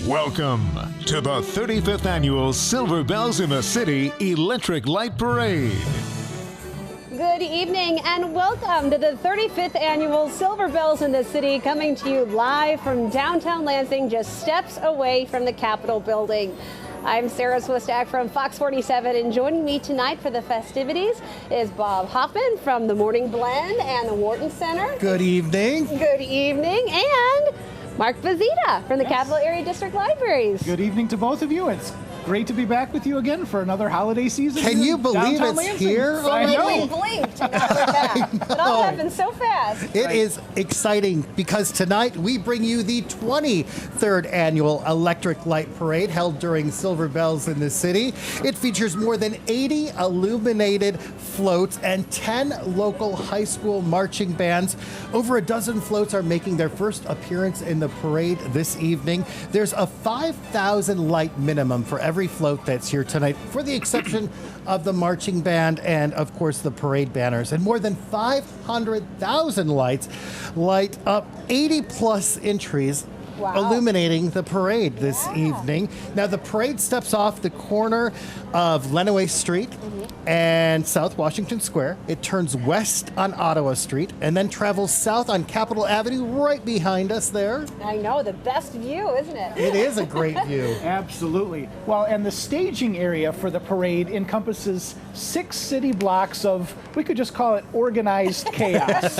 Welcome to the 35th Annual Silver Bells in the City Electric Light Parade. Good evening and welcome to the 35th Annual Silver Bells in the City, coming to you live from downtown Lansing, just steps away from the Capitol building. I'm Sarah Swistak from Fox 47, and joining me tonight for the festivities is Bob Hoffman from the Morning Blend and the Wharton Center. Good evening. Good evening. And Mark Buzzitta from the Capital Area District Libraries. Good evening to both of you. It's great to be back with you again for another holiday season. Can you believe it's Lansing. here? I know. We blinked and now we're back. It all happened so fast. It is exciting because tonight we bring you the 23rd Annual Electric Light Parade held during Silver Bells in the City. It features more than 80 illuminated floats and 10 local high school marching bands. Over a dozen floats are making their first appearance in the parade this evening. There's a 5,000 light minimum for every float that's here tonight, for the exception of the marching band and, of course, the parade banners. And more than 500,000 lights light up 80-plus entries. Wow. Illuminating the parade this evening. Now, the parade steps off the corner of Lenawee Street and South Washington Square. It turns west on Ottawa Street and then travels south on Capitol Avenue right behind us there. I know, the best view, isn't it? It is a great view. Absolutely. Well, and the staging area for the parade encompasses 6 city blocks of, we could just call it organized chaos.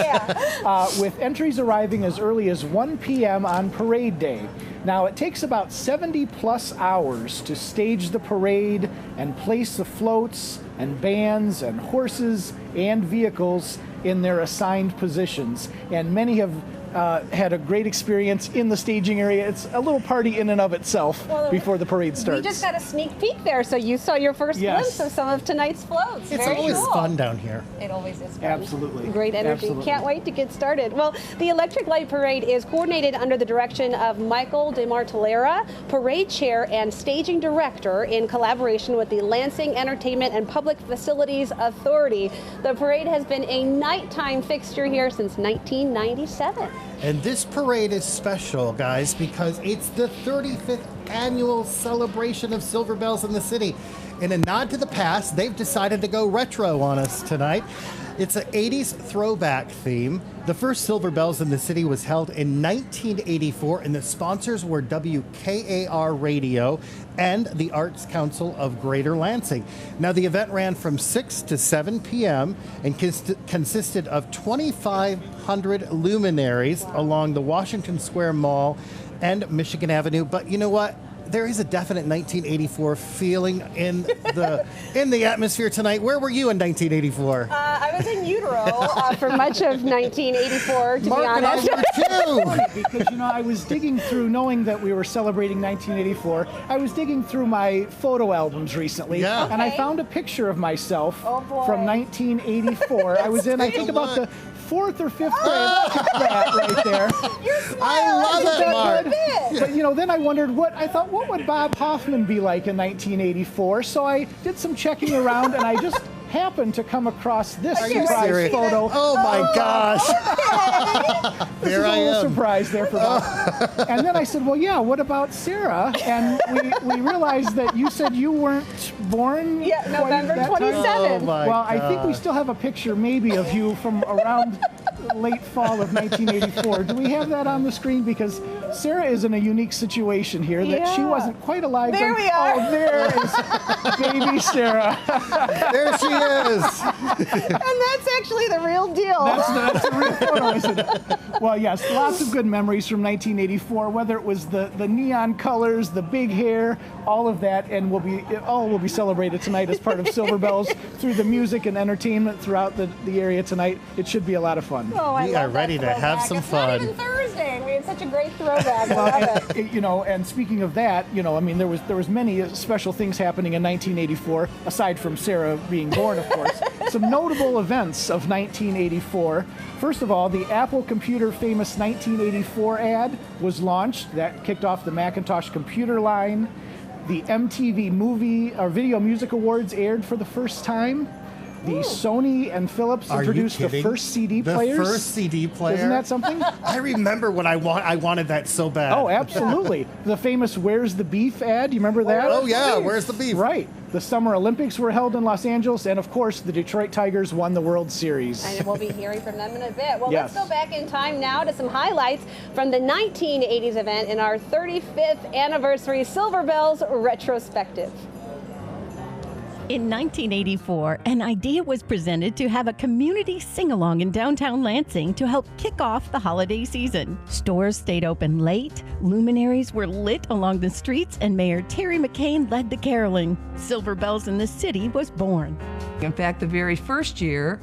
With entries arriving as early as 1 p.m. on parade day. Now, it takes about 70 plus hours to stage the parade and place the floats and bands and horses and vehicles in their assigned positions. And many have had a great experience in the staging area. It's a little party in and of itself before the parade starts. We just got a sneak peek there, so you saw your first glimpse of some of tonight's floats. It's Very always cool. fun down here. It always is fun. Absolutely. Great energy. Absolutely. Can't wait to get started. Well, the Electric Light Parade is coordinated under the direction of Michael DeMartellera, Parade Chair and Staging Director, in collaboration with the Lansing Entertainment and Public Facilities Authority. The parade has been a nighttime fixture here since 1997. And this parade is special, guys, because it's the 35th annual celebration of Silver Bells in the City. In a nod to the past, they've decided to go retro on us tonight. It's an 80s throwback theme. The first Silver Bells in the City was held in 1984, and the sponsors were WKAR Radio and the Arts Council of Greater Lansing. Now, the event ran from 6 to 7 p.m. and consisted of 2,500 luminaries along the Washington Square Mall and Michigan Avenue. But you know what? There is a definite 1984 feeling in the atmosphere tonight. Where were you in 1984? I was in utero for much of 1984, to Mark be honest. and I were too. Because, you know, I was digging through, knowing that we were celebrating 1984, I was digging through my photo albums recently, Yeah. and I Okay. found a picture of myself boy. from 1984. I was in, I think, about the 4th or 5th grade. Look at that right there. I love Isn't it, that Mark. good? But, you know, then I wondered what would Bob Hoffman be like in 1984? So I did some checking around, and I just happened to come across this Are you surprise serious? photo. Oh my gosh. This There is I a little am. surprise there for Bob. And then I said, well, yeah, what about Sarah? And we realized that you said you weren't born Yeah, quite November that time. 27th. Oh my Well, I think we gosh. still have a picture maybe of you from around late fall of 1984. Do we have that on the screen? Because Sarah is in a unique situation here that she Yeah. wasn't quite alive. There then. we are. Oh, there is baby Sarah. There she is. And that's actually the real deal. That's a real photo, isn't it? Well, yes, lots of good memories from 1984, whether it was the neon colors, the big hair, all of that, and it all will be celebrated tonight as part of Silver Bells through the music and entertainment throughout the area tonight. It should be a lot of fun. Oh, I We love are that ready to have throwback. some It's fun. not even Thursday, and we had such a great throwback. I love it. You know, and speaking of that, you know, I mean, there was many special things happening in 1984, aside from Sarah being born, of course. Some notable events of 1984. First of all, the Apple Computer famous 1984 ad was launched. That kicked off the Macintosh computer line. The MTV Movie or Video Music Awards aired for the first time. The Sony and Philips Are you produced the kidding? first CD The players. first CD player. Isn't that something? I remember when I wanted that so bad. Oh, absolutely. The famous "Where's the Beef" ad. You remember that? Oh yeah, where's the beef? Right. The Summer Olympics were held in Los Angeles, and of course, the Detroit Tigers won the World Series. And we'll be hearing from them in a bit. Well, Yes. let's go back in time now to some highlights from the 1980s event in our 35th anniversary Silver Bells retrospective. In 1984, an idea was presented to have a community sing-along in downtown Lansing to help kick off the holiday season. Stores stayed open late, luminaries were lit along the streets, and Mayor Terry McCain led the caroling. Silver Bells in the City was born. In fact, the very first year,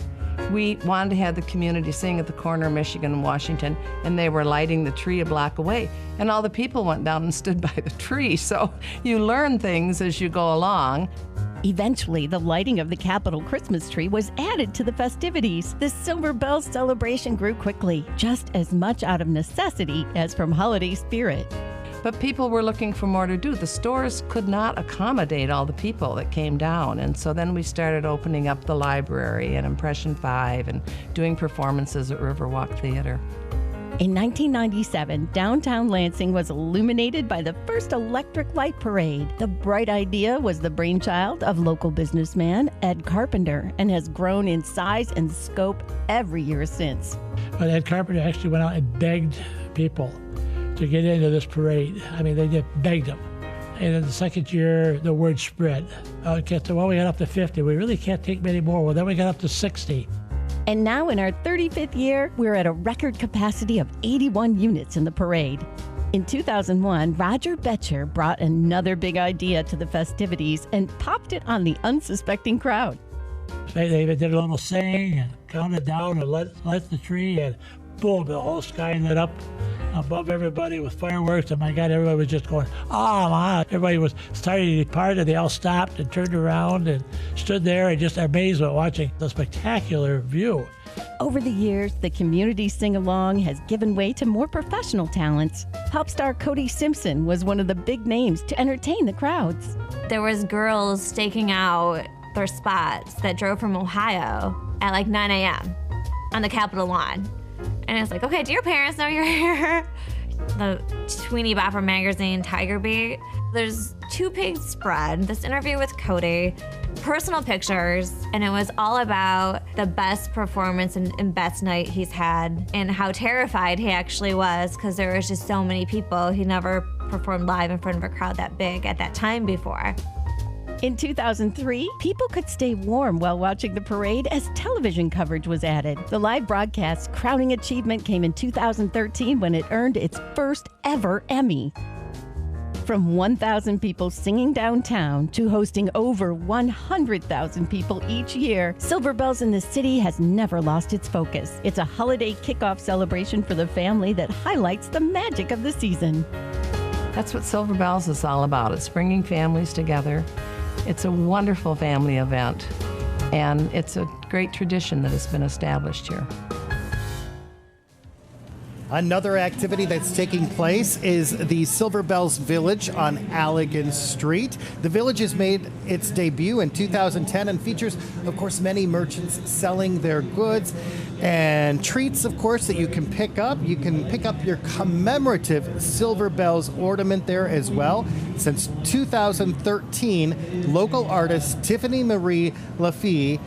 we wanted to have the community sing at the corner of Michigan and Washington, and they were lighting the tree a block away. And all the people went down and stood by the tree. So you learn things as you go along. Eventually, the lighting of the Capitol Christmas tree was added to the festivities. The Silver Bells celebration grew quickly, just as much out of necessity as from holiday spirit. But people were looking for more to do. The stores could not accommodate all the people that came down. And so then we started opening up the library and Impression 5 and doing performances at Riverwalk Theater. In 1997, downtown Lansing was illuminated by the first electric light parade. The bright idea was the brainchild of local businessman Ed Carpenter and has grown in size and scope every year since. But Ed Carpenter actually went out and begged people to get into this parade. I mean, they just begged them. And in the second year, the word spread. We got up to 50. We really can't take many more. Well, then we got up to 60. And now in our 35th year, we're at a record capacity of 81 units in the parade. In 2001, Roger Betcher brought another big idea to the festivities and popped it on the unsuspecting crowd. They did a little sing and counted down and lit the tree, and boom, the whole sky lit up above everybody with fireworks. And my God, everybody was just going, oh my. Everybody was starting to depart, and they all stopped and turned around and stood there and just amazement watching the spectacular view. Over the years, the community sing-along has given way to more professional talents. Pop star Cody Simpson was one of the big names to entertain the crowds. There was girls staking out their spots that drove from Ohio at like 9 a.m. on the Capitol lawn. And it's like, okay, do your parents know you're here? The Tweenie Bopper magazine, Tiger Beat. There's 2-page spread, this interview with Cody, personal pictures, and it was all about the best performance and best night he's had and how terrified he actually was because there was just so many people. He never performed live in front of a crowd that big at that time before. In 2003, people could stay warm while watching the parade as television coverage was added. The live broadcast's crowning achievement came in 2013 when it earned its first ever Emmy. From 1,000 people singing downtown to hosting over 100,000 people each year, Silver Bells in the City has never lost its focus. It's a holiday kickoff celebration for the family that highlights the magic of the season. That's what Silver Bells is all about. It's bringing families together. It's a wonderful family event, and it's a great tradition that has been established here. Another activity that's taking place is the Silver Bells Village on Allegan Street. The village has made its debut in 2010 and features, of course, many merchants selling their goods and treats, of course, that you can pick up. You can pick up your commemorative Silver Bells ornament there as well. Since 2013, local artist Tiffany Marie Lafie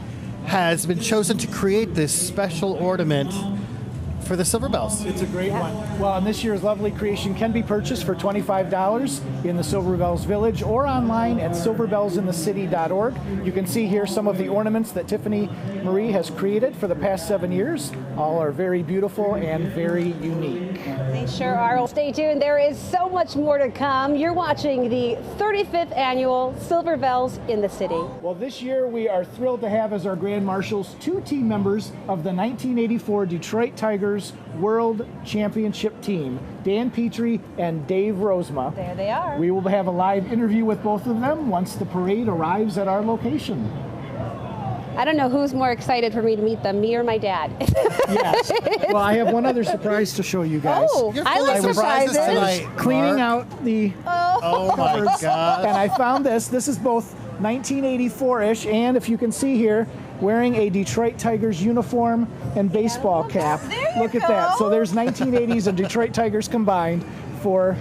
has been chosen to create this special ornament for the Silver Bells. It's a great one. Well, and this year's lovely creation can be purchased for $25 in the Silver Bells Village or online at silverbellsinthecity.org. You can see here some of the ornaments that Tiffany Marie has created for the past 7 years. All are very beautiful and very unique. They sure are. Stay tuned. There is so much more to come. You're watching the 35th annual Silver Bells in the City. Well, this year we are thrilled to have as our Grand Marshals 2 team members of the 1984 Detroit Tigers World Championship team, Dan Petrie and Dave Rosema. There they are. We will have a live interview with both of them once the parade arrives at our location. I don't know who's more excited for me to meet them, me or my dad. Yes. Well, I have one other surprise to show you guys. Oh, You're I full like of surprises surprises. tonight, Cleaning Mark. out the Oh my covers. God. And I found this. This is both 1984-ish, and if you can see here, wearing a Detroit Tigers uniform and baseball cap. Look at that. So there's 1980s and Detroit Tigers combined for...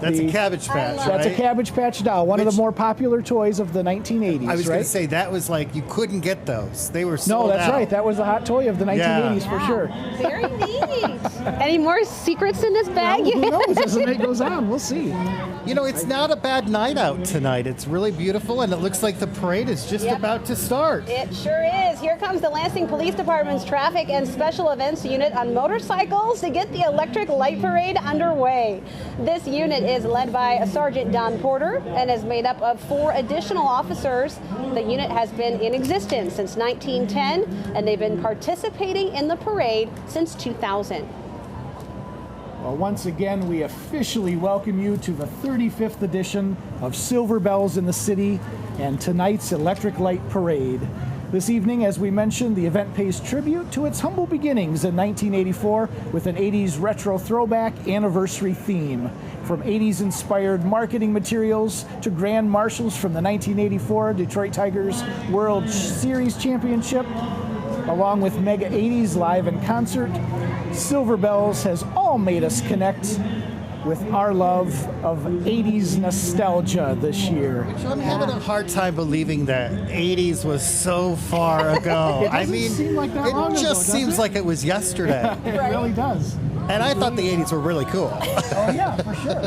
That's a Cabbage Patch, right? That's a Cabbage Patch doll, one of the more popular toys of the 1980s, I was right? going to say, that was like, you couldn't get those. They were sold out. No, that's right. That was the hot toy of the 1980s for sure. Very neat. Any more secrets in this bag? Well, who knows? As the night goes on, we'll see. You know, it's not a bad night out tonight. It's really beautiful, and it looks like the parade is just about to start. It sure is. Here comes the Lansing Police Department's Traffic and Special Events Unit on motorcycles to get the Electric Light Parade underway. This unit is led by Sergeant Don Porter and is made up of 4 additional officers. The unit has been in existence since 1910, and they've been participating in the parade since 2000. Well, once again, we officially welcome you to the 35th edition of Silver Bells in the City and tonight's Electric Light Parade. This evening, as we mentioned, the event pays tribute to its humble beginnings in 1984 with an 80s retro throwback anniversary theme. From 80s inspired marketing materials to grand marshals from the 1984 Detroit Tigers World Series Championship, along with Mega 80s live in concert, Silver Bells has all made us connect with our love of 80s nostalgia this year. I'm having a hard time believing that 80s was so far ago. It doesn't seem like that long ago, just does seems it? like it was yesterday. It really does. And I thought the 80s were really cool. Oh yeah, for sure.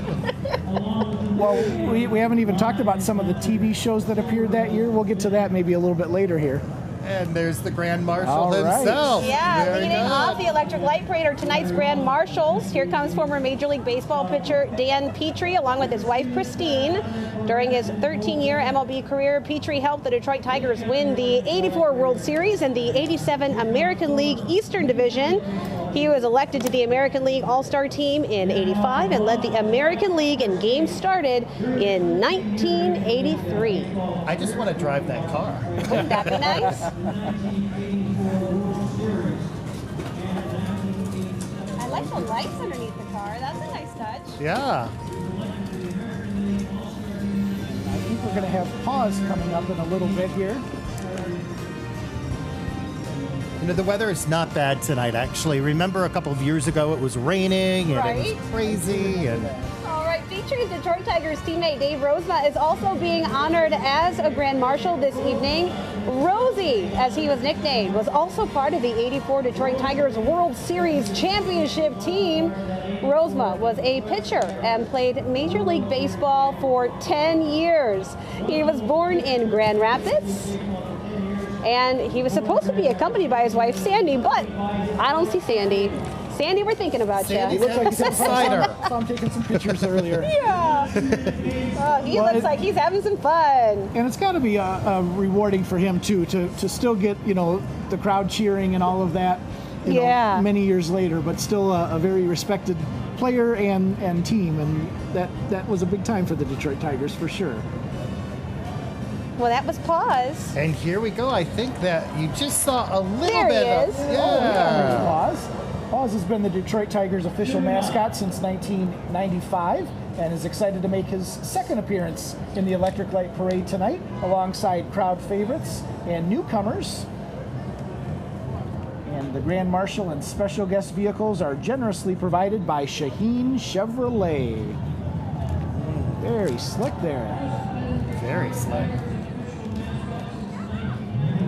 Well, we haven't even talked about some of the TV shows that appeared that year. We'll get to that maybe a little bit later here. And there's the Grand Marshal All right. himself. Yeah, Very leading good. off the Electric Light Parade are tonight's Grand Marshals. Here comes former Major League Baseball pitcher Dan Petrie along with his wife Christine. During his 13-year MLB career, Petrie helped the Detroit Tigers win the 84 World Series and the 87 American League Eastern Division. He was elected to the American League All-Star team in '85 and led the American League in games started in 1983. I just want to drive that car. Wouldn't that be nice? I like the lights underneath the car. That's a nice touch. Yeah. I think we're going to have pause coming up in a little bit here. You know, the weather is not bad tonight, actually. Remember a couple of years ago it was raining and it was crazy. And All right, featuring Detroit Tigers teammate Dave Rosema is also being honored as a Grand Marshal this evening. Rosie, as he was nicknamed, was also part of the '84 Detroit Tigers World Series Championship team. Rosema was a pitcher and played Major League Baseball for 10 years. He was born in Grand Rapids, and he was supposed to be accompanied by his wife, Sandy, but I don't see Sandy. Sandy, we're thinking about you. Sandy's Looks like he's having some cider. saw him taking some pictures earlier. Yeah. He looks like he's having some fun. And it's got to be rewarding for him too to still get, you know, the crowd cheering and all of that, you know, many years later, but still a very respected player and team, and that was a big time for the Detroit Tigers for sure. Well, that was pause. And here we go. I think that you just saw a little There he bit is. of... There's Pause. Pause has been the Detroit Tigers' official mascot since 1995 and is excited to make his second appearance in the Electric Light Parade tonight alongside crowd favorites and newcomers. And the Grand Marshal and special guest vehicles are generously provided by Shaheen Chevrolet. Very slick there. Very slick.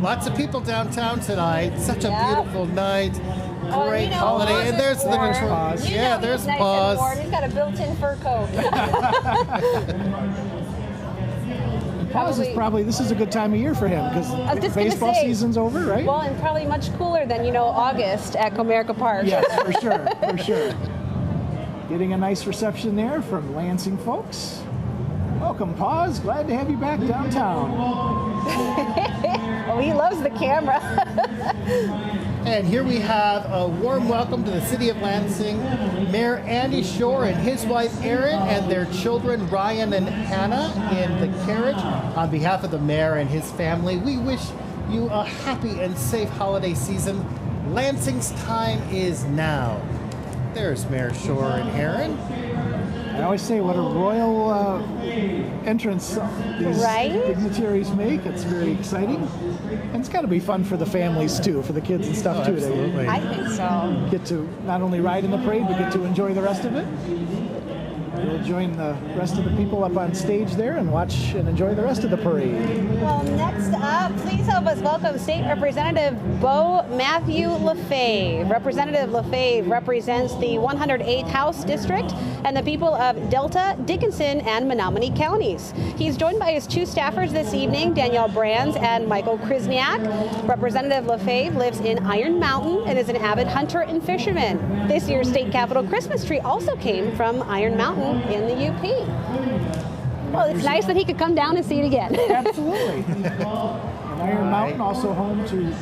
Lots of people downtown tonight. Such a beautiful night. Great holiday. And there's the Detroit. Pause. Yeah, there's Pause. He's got a built-in fur coat. Pause is probably, this is a good time of year for him I was because just gonna baseball say, season's over, right? Well, and probably much cooler than, August at Comerica Park. Yes, for sure, for sure. Getting a nice reception there from Lansing folks. Welcome, Pause. Glad to have you back downtown. Oh, he loves the camera. And here we have a warm welcome to the city of Lansing. Mayor Andy Shore and his wife Erin and their children Ryan and Hannah in the carriage. On behalf of the mayor and his family, we wish you a happy and safe holiday season. Lansing's time is now. There's Mayor Shore and Erin. I always say what a royal entrance these Right? dignitaries make. It's very exciting. And it's got to be fun for the families, too, for the kids and stuff, too. Absolutely. I think so. Get to not only ride in the parade, but get to enjoy the rest of it. We'll join the rest of the people up on stage there and watch and enjoy the rest of the parade. Well, next up, please help us welcome State Representative Beau Matthew Lefebvre. Representative Lefebvre represents the 108th House District and the people of Delta, Dickinson, and Menominee counties. He's joined by his two staffers this evening, Danielle Brands and Michael Krisniak. Representative Lefebvre lives in Iron Mountain and is an avid hunter and fisherman. This year's state capitol Christmas tree also came from Iron Mountain in the UP. Well, it's nice that he could come down and see it again. Absolutely. And Iron Mountain, also home to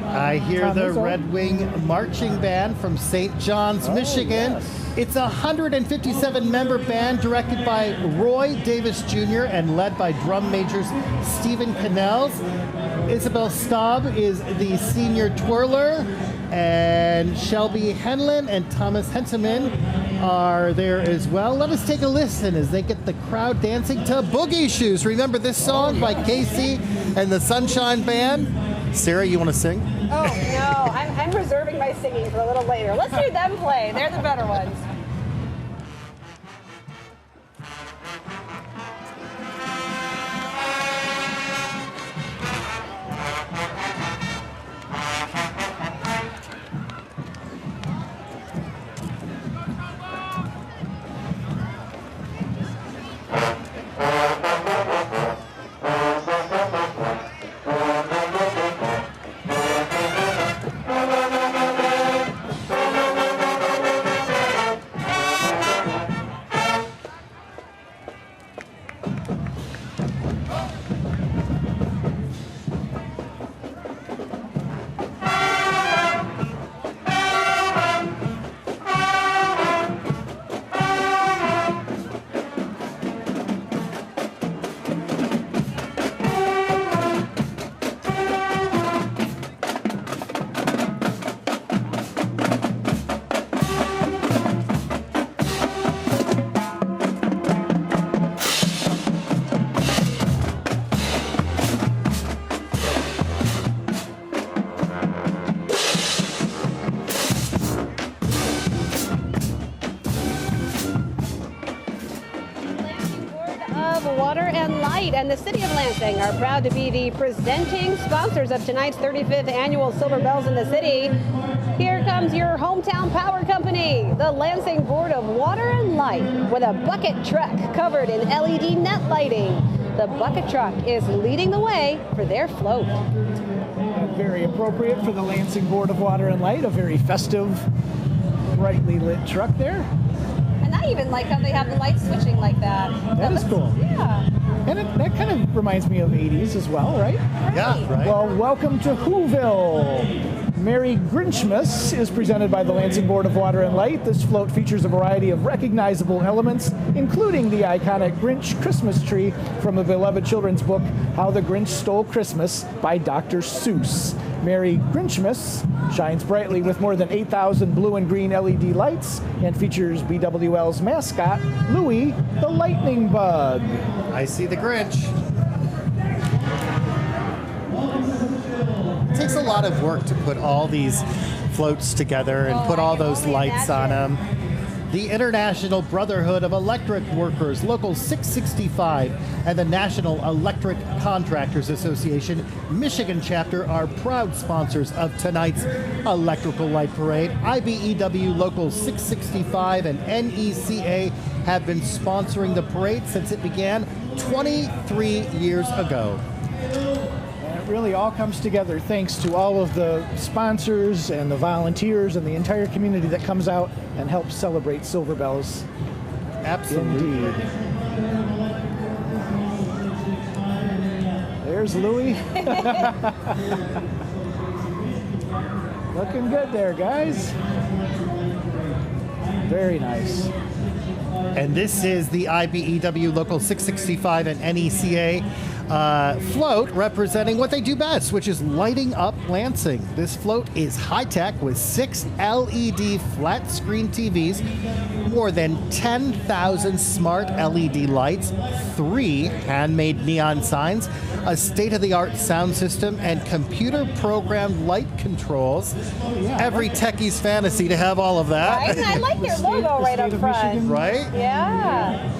I hear Tom the Izzo. Red Wing Marching Band from St. John's, Michigan. yes. It's a 157-member band directed by Roy Davis Jr. and led by drum majors Stephen Cannells. Isabel Staub is the senior twirler, and Shelby Henlin and Thomas Henseman are there as well. Let us take a listen as they get the crowd dancing to Boogie Shoes. Remember this song by Casey and the Sunshine Band? Sarah, you want to sing? Oh, no. I'm reserving my singing for a little later. Let's hear them play. They're the better ones. And the City of Lansing are proud to be the presenting sponsors of tonight's 35th annual Silver Bells in the City. Here comes your hometown power company, the Lansing Board of Water and Light, with a bucket truck covered in LED net lighting. The bucket truck is leading the way for their float. very appropriate for the Lansing Board of Water and Light, a very festive, brightly lit truck there. And I even like how they have the lights switching like that. That is cool. Yeah. And that kind of reminds me of 80s as well, right? Yeah, right. Well, welcome to Whoville. Merry Grinchmas is presented by the Lansing Board of Water and Light. This float features a variety of recognizable elements, including the iconic Grinch Christmas tree from the beloved children's book, How the Grinch Stole Christmas by Dr. Seuss. Merry Grinchmas shines brightly with more than 8,000 blue and green LED lights and features BWL's mascot, Louie the Lightning Bug. I see the Grinch. It takes a lot of work to put all these floats together and put all those lights on them. The International Brotherhood of Electric Workers, Local 665, and the National Electric Contractors Association Michigan chapter are proud sponsors of tonight's Electrical Light Parade. IBEW Local 665 and NECA have been sponsoring the parade since it began 23 years ago. It really all comes together thanks to all of the sponsors and the volunteers and the entire community that comes out and helps celebrate Silver Bells. Absolutely. Indeed. There's Louie. Looking good there, guys. Very nice. And this is the IBEW Local 665 and NECA. float representing what they do best, which is lighting up Lansing. This float is high-tech with 6 LED flat-screen TVs, more than 10,000 smart LED lights, 3 handmade neon signs, a state-of-the-art sound system, and computer-programmed light controls. Every techie's fantasy to have all of that. Right? And I like their logo right up front. Right? Yeah.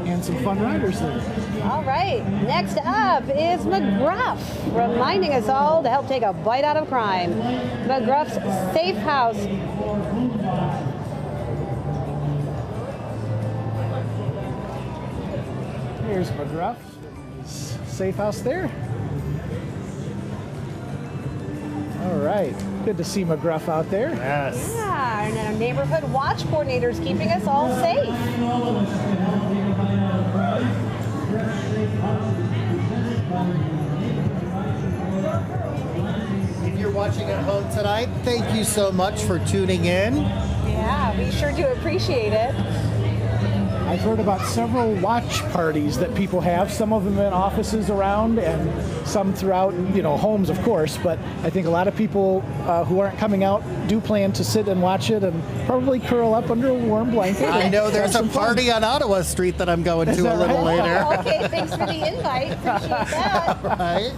And some fun riders there. All right. Next up is McGruff, reminding us all to help take a bite out of crime. McGruff's Safe House. Here's McGruff's Safe House there. All right. Good to see McGruff out there. Yes. Yeah, and our neighborhood watch coordinators keeping us all safe. If you're watching at home tonight, thank you so much for tuning in. Yeah, we sure do appreciate it. I've heard about several watch parties that people have, some of them in offices around and some throughout, homes, of course, but I think a lot of people who aren't coming out do plan to sit and watch it and probably curl up under a warm blanket. I know there's a party on Ottawa Street that I'm going to a little later. Oh, okay, thanks for the invite. Appreciate that. Right?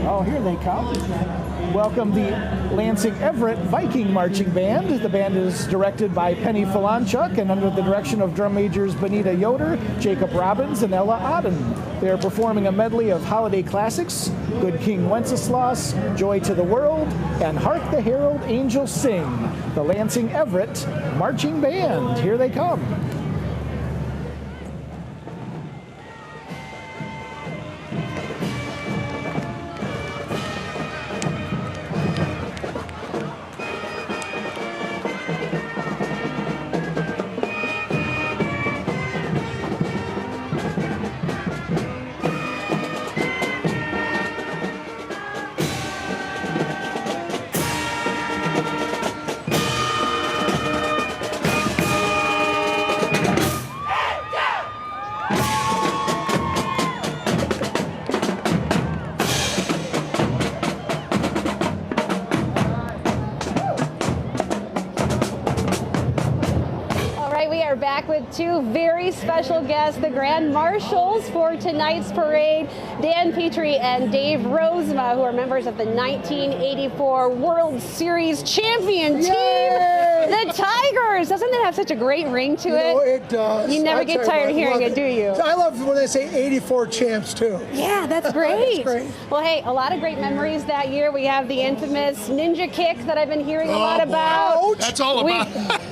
Oh, here they come. Welcome the Lansing Everett Viking Marching Band. The band is directed by Penny Falanchuk and under the direction of drum majors Benita Yoder, Jacob Robbins, and Ella Odden. They are performing a medley of holiday classics, Good King Wenceslas, Joy to the World, and Hark the Herald Angels Sing. The Lansing Everett Marching Band. Here they come. Back with 2 very special guests, the Grand Marshals for tonight's parade, Dan Petrie and Dave Rozema, who are members of the 1984 World Series champion team, the Tigers. Doesn't that have such a great ring to it? It does. You never get tired of hearing it, do you? I love when they say 84 champs, too. Yeah, that's great. That's great. Well, hey, a lot of great memories that year. We have the infamous ninja kick that I've been hearing a lot about. That's all about.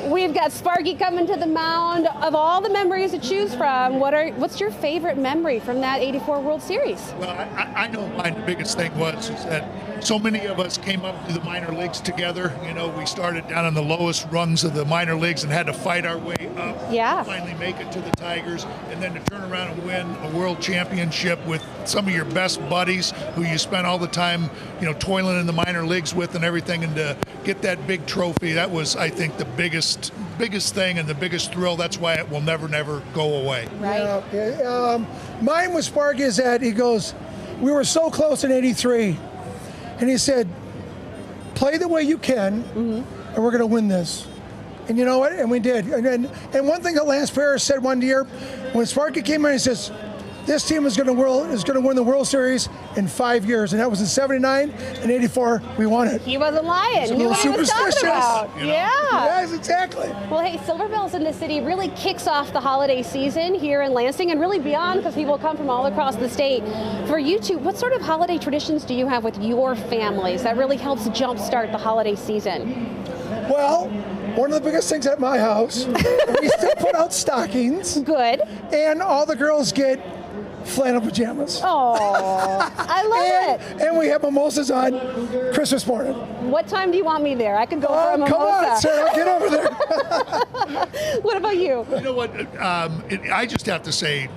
We've got Sparky coming to the mound. Of all the memories to choose from, what's your favorite memory from that 84 World Series? Well, I know mine. The biggest thing was that so many of us came up to the minor leagues together. We started down on the lowest rungs of the minor leagues and had to fight our way up. Yeah. Finally make it to the Tigers, and then to turn around and win a world championship with some of your best buddies who you spent all the time, toiling in the minor leagues with and everything, and to get that big trophy. That was, I think, the biggest thing and the biggest thrill. That's why it will never go away. Right. Yeah. Mine with Sparky is that he goes, we were so close in '83, and he said, play the way you can, and we're going to win this. And you know what? And we did. And one thing that Lance Ferris said one year, when Sparky came in, he says, this team is going to win the World Series in 5 years, and that was in '79 and '84. We won it. He wasn't lying. It's a Knew little what he was talking superstitious, about. Yeah. Yes, exactly. Well, hey, Silver Bells in the City really kicks off the holiday season here in Lansing and really beyond, because people come from all across the state. For you two, what sort of holiday traditions do you have with your families that really helps jumpstart the holiday season? Well, one of the biggest things at my house, we still put out stockings. Good. And all the girls get flannel pajamas. Oh, I love it. And we have mimosas on Christmas morning. What time do you want me there? I could go for a mimosa. Come on, Sarah, get over there. What about you? You know what? I just have to say,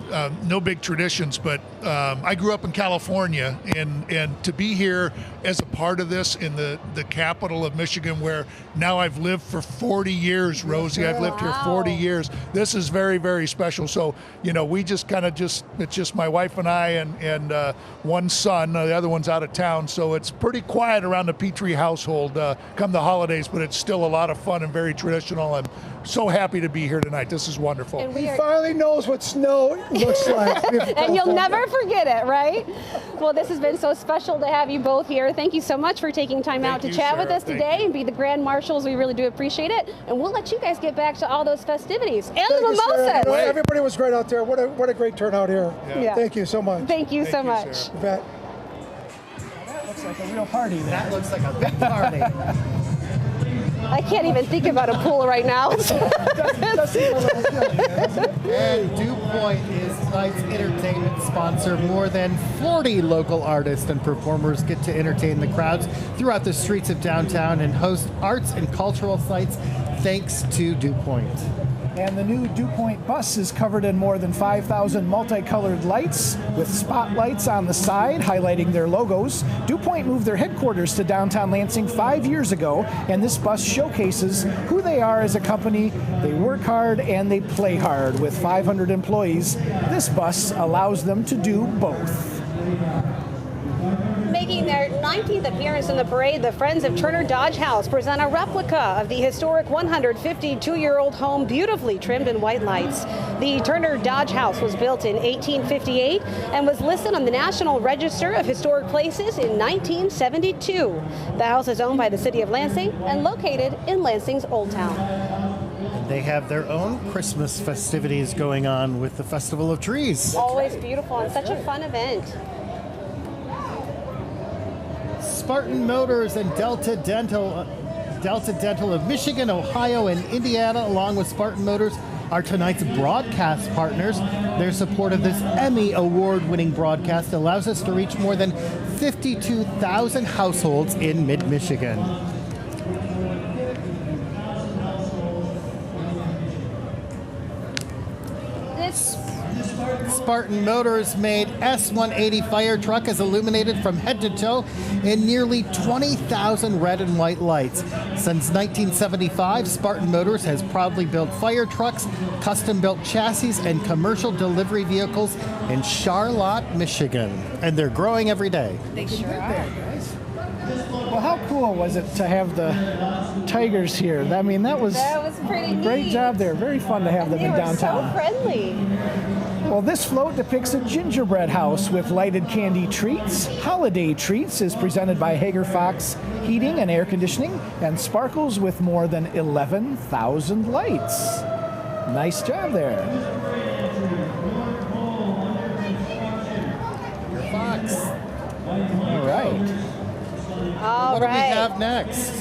no big traditions, but I grew up in California, and to be here as a part of this in the capital of Michigan, where now I've lived for 40 years, Rosie. I've lived here 40 years. This is very, very special. So, we just it's just my wife and I and one son. The other one's out of town. So it's pretty quiet around the Petrie household come the holidays, but it's still a lot of fun and very traditional. I'm so happy to be here tonight. This is wonderful. And He finally knows what snow looks like. And you'll never forget it, right? Well, this has been so special to have you both here. Thank you so much for taking time out to chat with us today and be the Grand Marshals. We really do appreciate it. And we'll let you guys get back to all those festivities and the mimosas. Everybody was great out there. What a great turnout here. Yeah. Thank you so much. Thank you so much. Sarah. You bet. That looks like a real party there. That looks like a big party. I can't even think about a pool right now. And Dew Point is tonight's entertainment sponsor. More than 40 local artists and performers get to entertain the crowds throughout the streets of downtown and host arts and cultural sites thanks to Dew Point. And the new Dew Point bus is covered in more than 5,000 multicolored lights with spotlights on the side highlighting their logos. Dew Point moved their headquarters to downtown Lansing 5 years ago, and this bus showcases who they are as a company. They work hard and they play hard. With 500 employees, this bus allows them to do both. Making their 19th appearance in the parade, the Friends of Turner Dodge House present a replica of the historic 152-year-old home, beautifully trimmed in white lights. The Turner Dodge House was built in 1858 and was listed on the National Register of Historic Places in 1972. The house is owned by the city of Lansing and located in Lansing's Old Town. They have their own Christmas festivities going on with the Festival of Trees. Always beautiful and such a fun event. Spartan Motors and Delta Dental of Michigan, Ohio, and Indiana, along with Spartan Motors, are tonight's broadcast partners. Their support of this Emmy award-winning broadcast allows us to reach more than 52,000 households in mid-Michigan. Spartan Motors made S180 fire truck is illuminated from head to toe in nearly 20,000 red and white lights. Since 1975, Spartan Motors has proudly built fire trucks, custom-built chassis, and commercial delivery vehicles in Charlotte, Michigan. And they're growing every day. They sure are. Well, how cool was it to have the Tigers here? I mean, that was pretty great neat. job there. Very fun to have them in downtown. So friendly. Well, this float depicts a gingerbread house with lighted candy treats. Holiday Treats is presented by Hager Fox Heating and Air Conditioning and sparkles with more than 11,000 lights. Nice job there. Hager Fox. All right. What do we have next?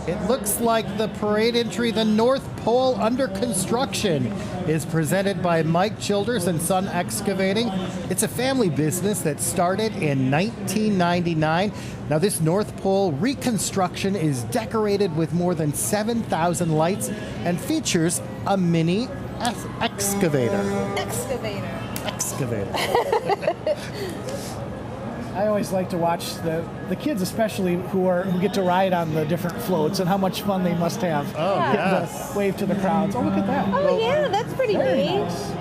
It looks like the parade entry, the North Pole under construction, is presented by Mike Childers and Son Excavating. It's a family business that started in 1999. Now this North Pole reconstruction is decorated with more than 7,000 lights and features a mini excavator. Excavator. I always like to watch the kids, especially who get to ride on the different floats, and how much fun they must have. Oh, yes. Wave to the crowds. Oh, look at that. Oh, yeah, that's pretty neat. Nice.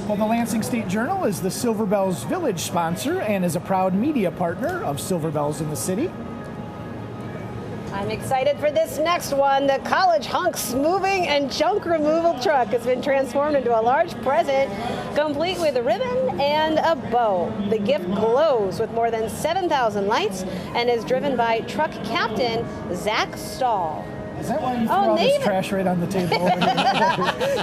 Well, the Lansing State Journal is the Silver Bells Village sponsor and is a proud media partner of Silver Bells in the city. I'm excited for this next one. The College Hunks moving and junk removal truck has been transformed into a large present, complete with a ribbon and a bow. The gift glows with more than 7,000 lights and is driven by truck captain Zach Stahl. Is that why you threw all this trash right on the table over here?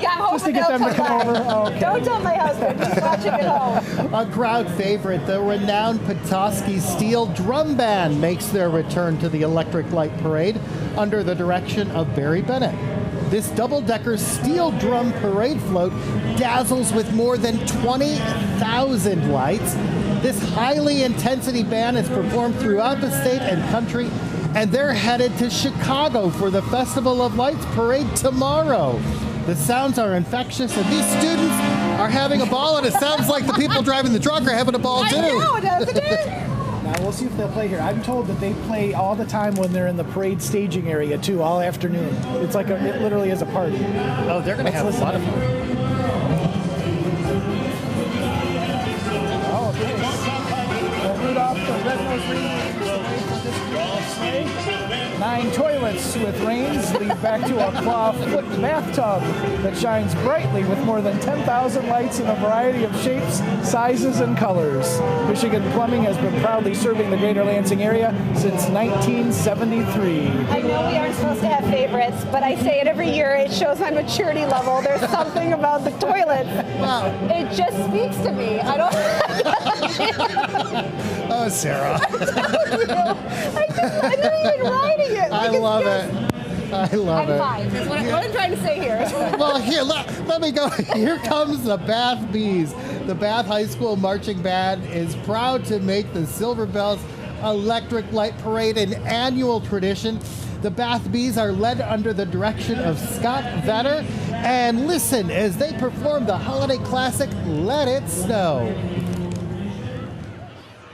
Yeah, I'm just to get them to come over? Oh, okay. Don't tell my husband. He's watching at home. A crowd favorite, the renowned Petoskey Steel Drum Band makes their return to the Electric Light Parade under the direction of Barry Bennett. This double-decker steel drum parade float dazzles with more than 20,000 lights. This highly intensity band has performed throughout the state and country, and they're headed to Chicago for the Festival of Lights parade tomorrow. The sounds are infectious, and these students are having a ball, and it sounds like the people driving the truck are having a ball too. I know, doesn't it? Now we'll see if they'll play here. I'm told that they play all the time when they're in the parade staging area too, all afternoon. It's like it literally is a party. Oh, they're going to have a lot of fun. Oh, okay. We'll root off the red-nosed reindeer away from this sleigh. 9 toilets with reins lead back to a claw-flipped bathtub that shines brightly with more than 10,000 lights in a variety of shapes, sizes, and colors. Michigan Plumbing has been proudly serving the greater Lansing area since 1973. I know we aren't supposed to have favorites, but I say it every year. It shows my maturity level. There's something about the toilets. Wow. It just speaks to me. I don't. Oh, Sarah. I'm not even writing it. I love it. I love it. Fine. That's what I'm trying to say here. Well, here, let me go. Here comes the Bath Bees. The Bath High School Marching Band is proud to make the Silver Bells Electric Light Parade an annual tradition. The Bath Bees are led under the direction of Scott Vetter. And listen as they perform the holiday classic, Let It Snow.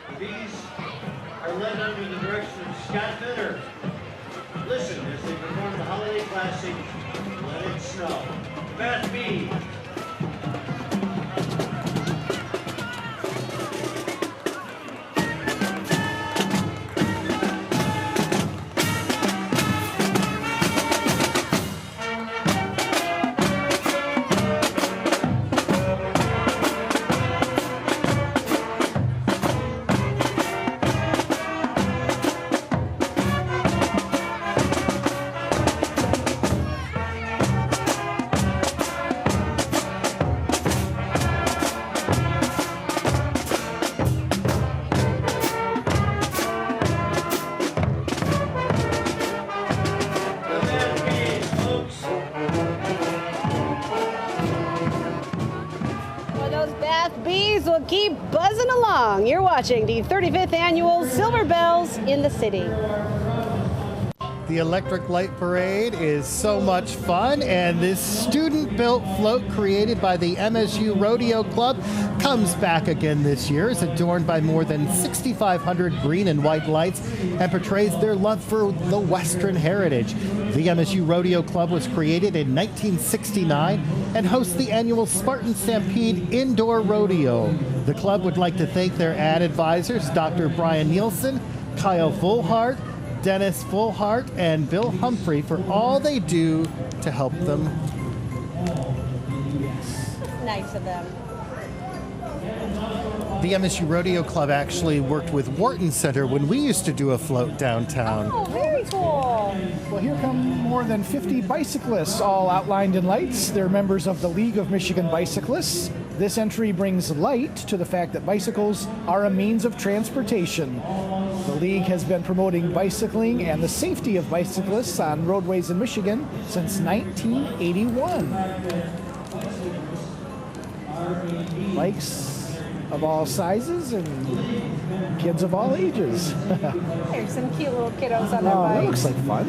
The Bees are led under the direction of Scott Vetter. Listen as they perform the holiday classic, Let It Snow. Bath Bees. Will keep buzzing along. You're watching the 35th annual Silver Bells in the City. The Electric Light Parade is so much fun, and this student-built float created by the MSU Rodeo Club comes back again this year. It's adorned by more than 6,500 green and white lights and portrays their love for the Western heritage. The MSU Rodeo Club was created in 1969 and hosts the annual Spartan Stampede Indoor Rodeo. The club would like to thank their ad advisors, Dr. Brian Nielsen, Kyle Fullhart, Dennis Fullhart, and Bill Humphrey for all they do to help them. Nice of them. The MSU Rodeo Club actually worked with Wharton Center when we used to do a float downtown. Oh, very cool. Well, here come more than 50 bicyclists, all outlined in lights. They're members of the League of Michigan Bicyclists. This entry brings light to the fact that bicycles are a means of transportation. The League has been promoting bicycling and the safety of bicyclists on roadways in Michigan since 1981. Bikes of all sizes and kids of all ages. There's some cute little kiddos on their Oh, bikes. that looks like fun.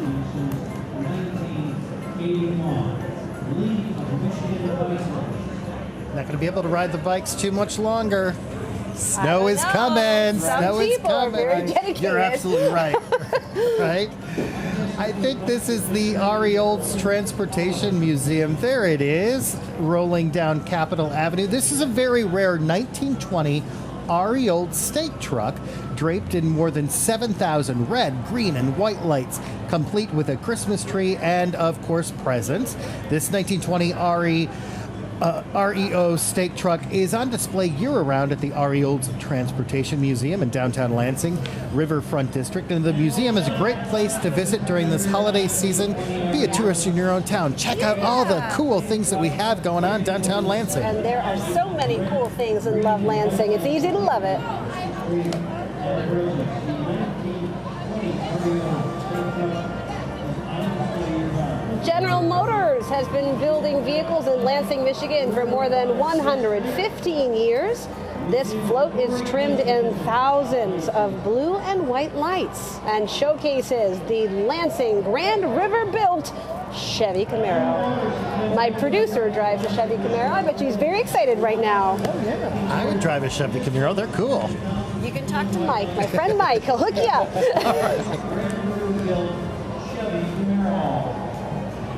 Not going to be able to ride the bikes too much longer. Snow is coming. Snow is people are coming. very dedicated. You're absolutely right. Right? I think this is the Ari Olds Transportation Museum. There it is, rolling down Capitol Avenue. This is a very rare 1920 Ari Olds stake truck draped in more than 7,000 red, green, and white lights, complete with a Christmas tree and, of course, presents. This 1920 REO stake truck is on display year-round at the Ari Olds Transportation Museum in downtown Lansing, Riverfront District, and the museum is a great place to visit during this holiday season. Be a tourist in your own town. Check out all the cool things that we have going on downtown Lansing. And there are so many cool things in Love Lansing. It's easy to love it. General Motors has been building vehicles in Lansing, Michigan for more than 115 years. This float is trimmed in thousands of blue and white lights and showcases the Lansing Grand River built Chevy Camaro. My producer drives a Chevy Camaro. I bet she's very excited right now. Oh, yeah. I would drive a Chevy Camaro. They're cool. You can talk to Mike, my friend Mike. He'll hook you up.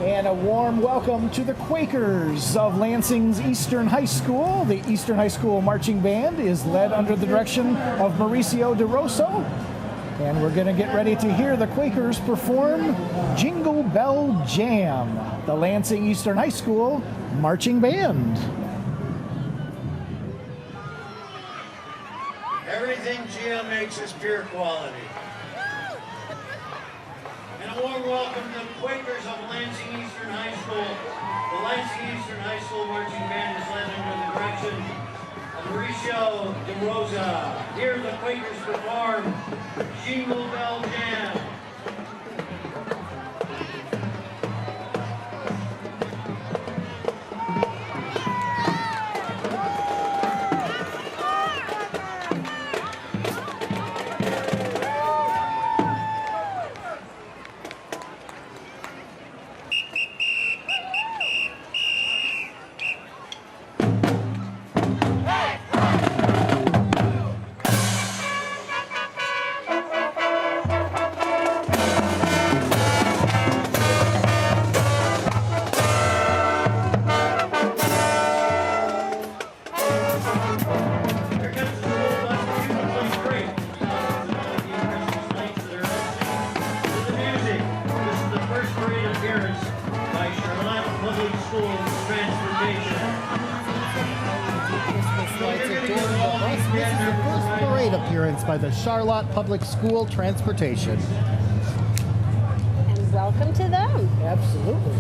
And a warm welcome to the Quakers of Lansing's Eastern High School. The Eastern High School Marching Band is led under the direction of Mauricio DeRosso. And we're going to get ready to hear the Quakers perform Jingle Bell Jam, the Lansing Eastern High School Marching Band. Everything GM makes is pure quality. And a warm welcome to the Quakers of Lansing Eastern High School. The Lansing Eastern High School Marching Band is led under the direction of Mauricio DeRosa. Here the Quakers perform Jingle Bell Jam. By the Charlotte Public School Transportation. And welcome to them. Absolutely.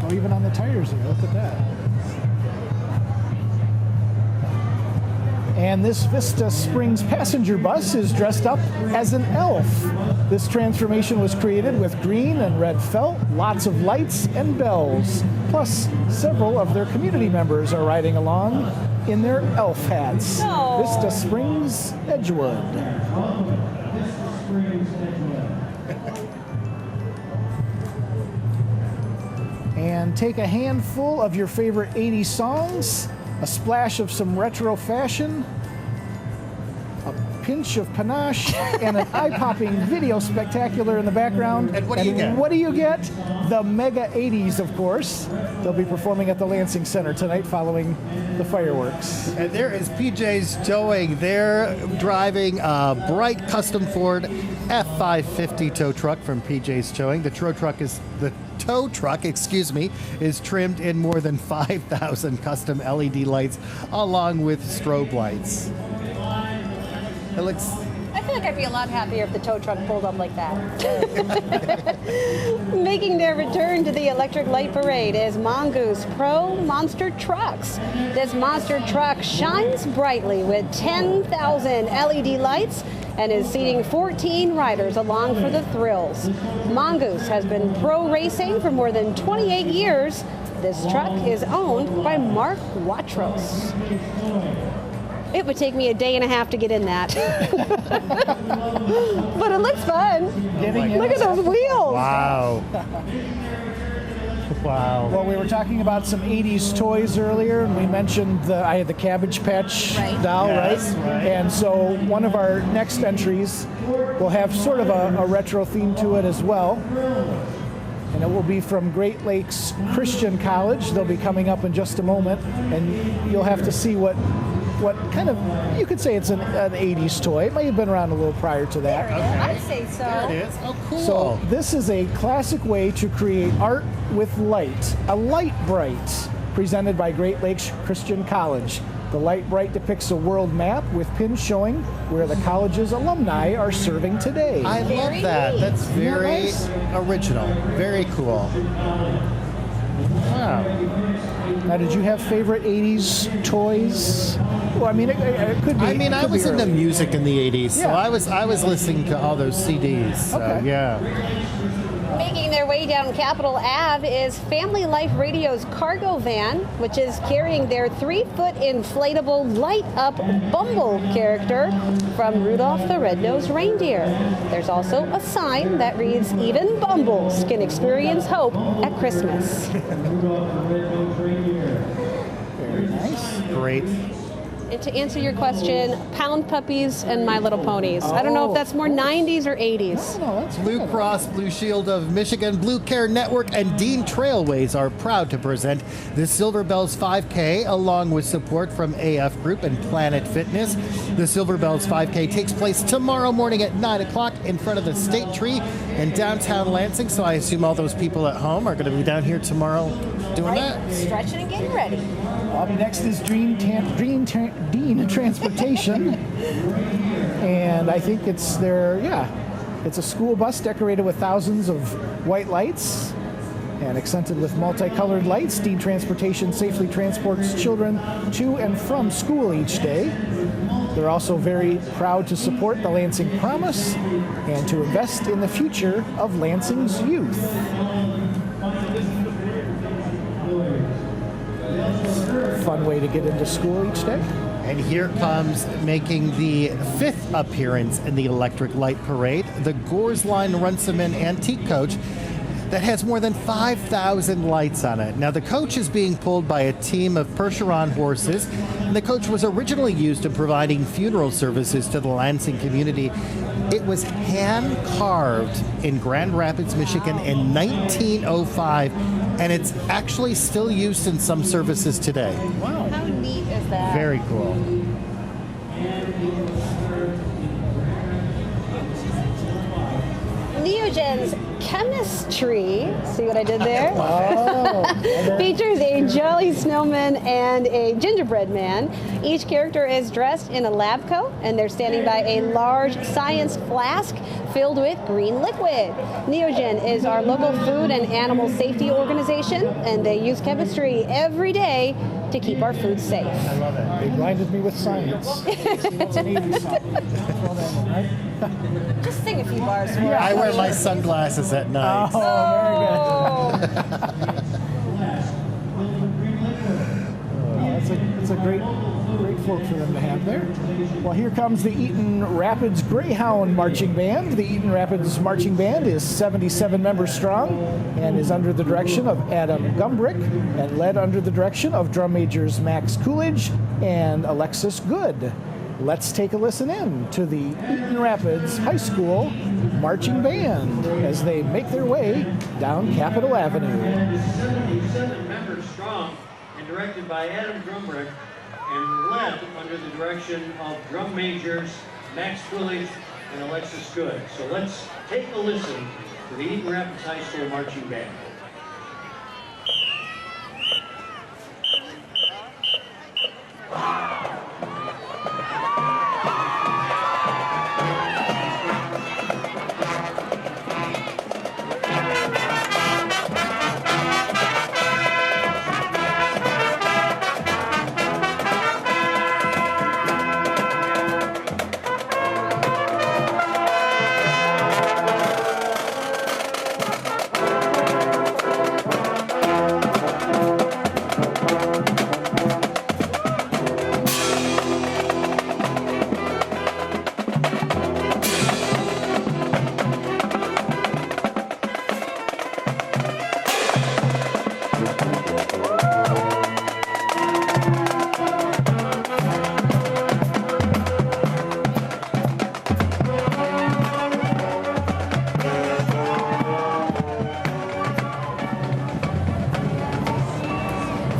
Oh, even on the tires there, look at that. And this Vista Springs passenger bus is dressed up as an elf. This transformation was created with green and red felt, lots of lights and bells. Plus, several of their community members are riding along in their elf hats. Aww. Vista Springs, Edgewood. And take a handful of your favorite 80s songs, a splash of some retro fashion, a pinch of panache, and an eye-popping video spectacular in the background. And what do you get? What do you get? The Mega 80s, of course. They'll be performing at the Lansing Center tonight following the fireworks. And there is PJ's Towing. They're driving a bright custom Ford F550 tow truck from PJ's Towing. The tow truck is trimmed in more than 5,000 custom LED lights along with strobe lights. It looks... I feel like I'd be a lot happier if the tow truck pulled up like that. Making their return to the Electric Light Parade is Mongoose Pro Monster Trucks. This monster truck shines brightly with 10,000 LED lights and is seating 14 riders along for the thrills. Mongoose has been pro racing for more than 28 years. This truck is owned by Mark Watros. It would take me a day and a half to get in that. But it looks fun. Look at those wheels. Wow. Wow. Well, we were talking about some 80s toys earlier, and we mentioned I had the Cabbage Patch doll, Yes, right? And so one of our next entries will have sort of a retro theme to it as well. And it will be from Great Lakes Christian College. They'll be coming up in just a moment, and you'll have to see what kind of, you could say it's an 80s toy. It may have been around a little prior to that. There it is. I'd say so. There it is. Oh, cool. So this is a classic way to create art with light. A Light Bright, presented by Great Lakes Christian College. The Light Bright depicts a world map with pins showing where the college's alumni are serving today. I love that. That's very original. Very cool. Wow. Now, did you have favorite 80s toys? Well, I mean, it could be. I mean, I was into music in the 80s, so Yeah. I was listening to all those CDs. So, Okay. yeah. Making their way down Capitol Ave is Family Life Radio's cargo van, which is carrying their 3-foot inflatable light-up Bumble character from Rudolph the Red-Nosed Reindeer. There's also a sign that reads, "Even Bumbles can experience hope at Christmas." Very nice. Great. And to answer your question, Pound Puppies and My Little Ponies. I don't know if that's more 90s or 80s. No, that's Blue good. Cross Blue Shield of Michigan, Blue Care Network, and Dean Trailways are proud to present the Silver Bells 5K along with support from AF Group and Planet Fitness. The Silver Bells 5K takes place tomorrow morning at 9 o'clock in front of the State Tree in downtown Lansing. So I assume all those people at home are going to be down here tomorrow doing that. Stretching and getting ready. Up next is Dean Transportation, and I think it's it's a school bus decorated with thousands of white lights and accented with multicolored lights. Dean Transportation safely transports children to and from school each day. They're also very proud to support the Lansing Promise and to invest in the future of Lansing's youth. Fun way to get into school each day. And here comes making the 5th appearance in the Electric Light Parade, the Gorsline Runciman Antique Coach that has more than 5,000 lights on it. Now, the coach is being pulled by a team of Percheron horses, and the coach was originally used in providing funeral services to the Lansing community. It was hand-carved in Grand Rapids, Michigan in 1905, and it's actually still used in some services today. Wow. How neat is that? Very cool. Neogen's Chemistry, see what I did there? Oh, Features a jolly snowman and a gingerbread man. Each character is dressed in a lab coat, and they're standing by a large science flask filled with green liquid. Neogen is our local food and animal safety organization, and they use chemistry every day to keep our food safe. I love it. they blinded me with science. It's an 80s song. Throw that in, right? Just sing a few bars for us. I wear my sunglasses at night. Oh, very good. It's a great float for them to have there. Well, here comes the Eaton Rapids Greyhound Marching Band. The Eaton Rapids Marching Band is 77 members strong and is under the direction of Adam Gumbrick and led under the direction of drum majors Max Coolidge and Alexis Good. Let's take a listen in to the Eaton Rapids High School Marching Band as they make their way down Capitol Avenue. 77 members strong and directed by Adam Gumbrick and led under the direction of drum majors Max Coolidge and Alexis Good. So let's take a listen to the Eaton Rapids High School Marching Band.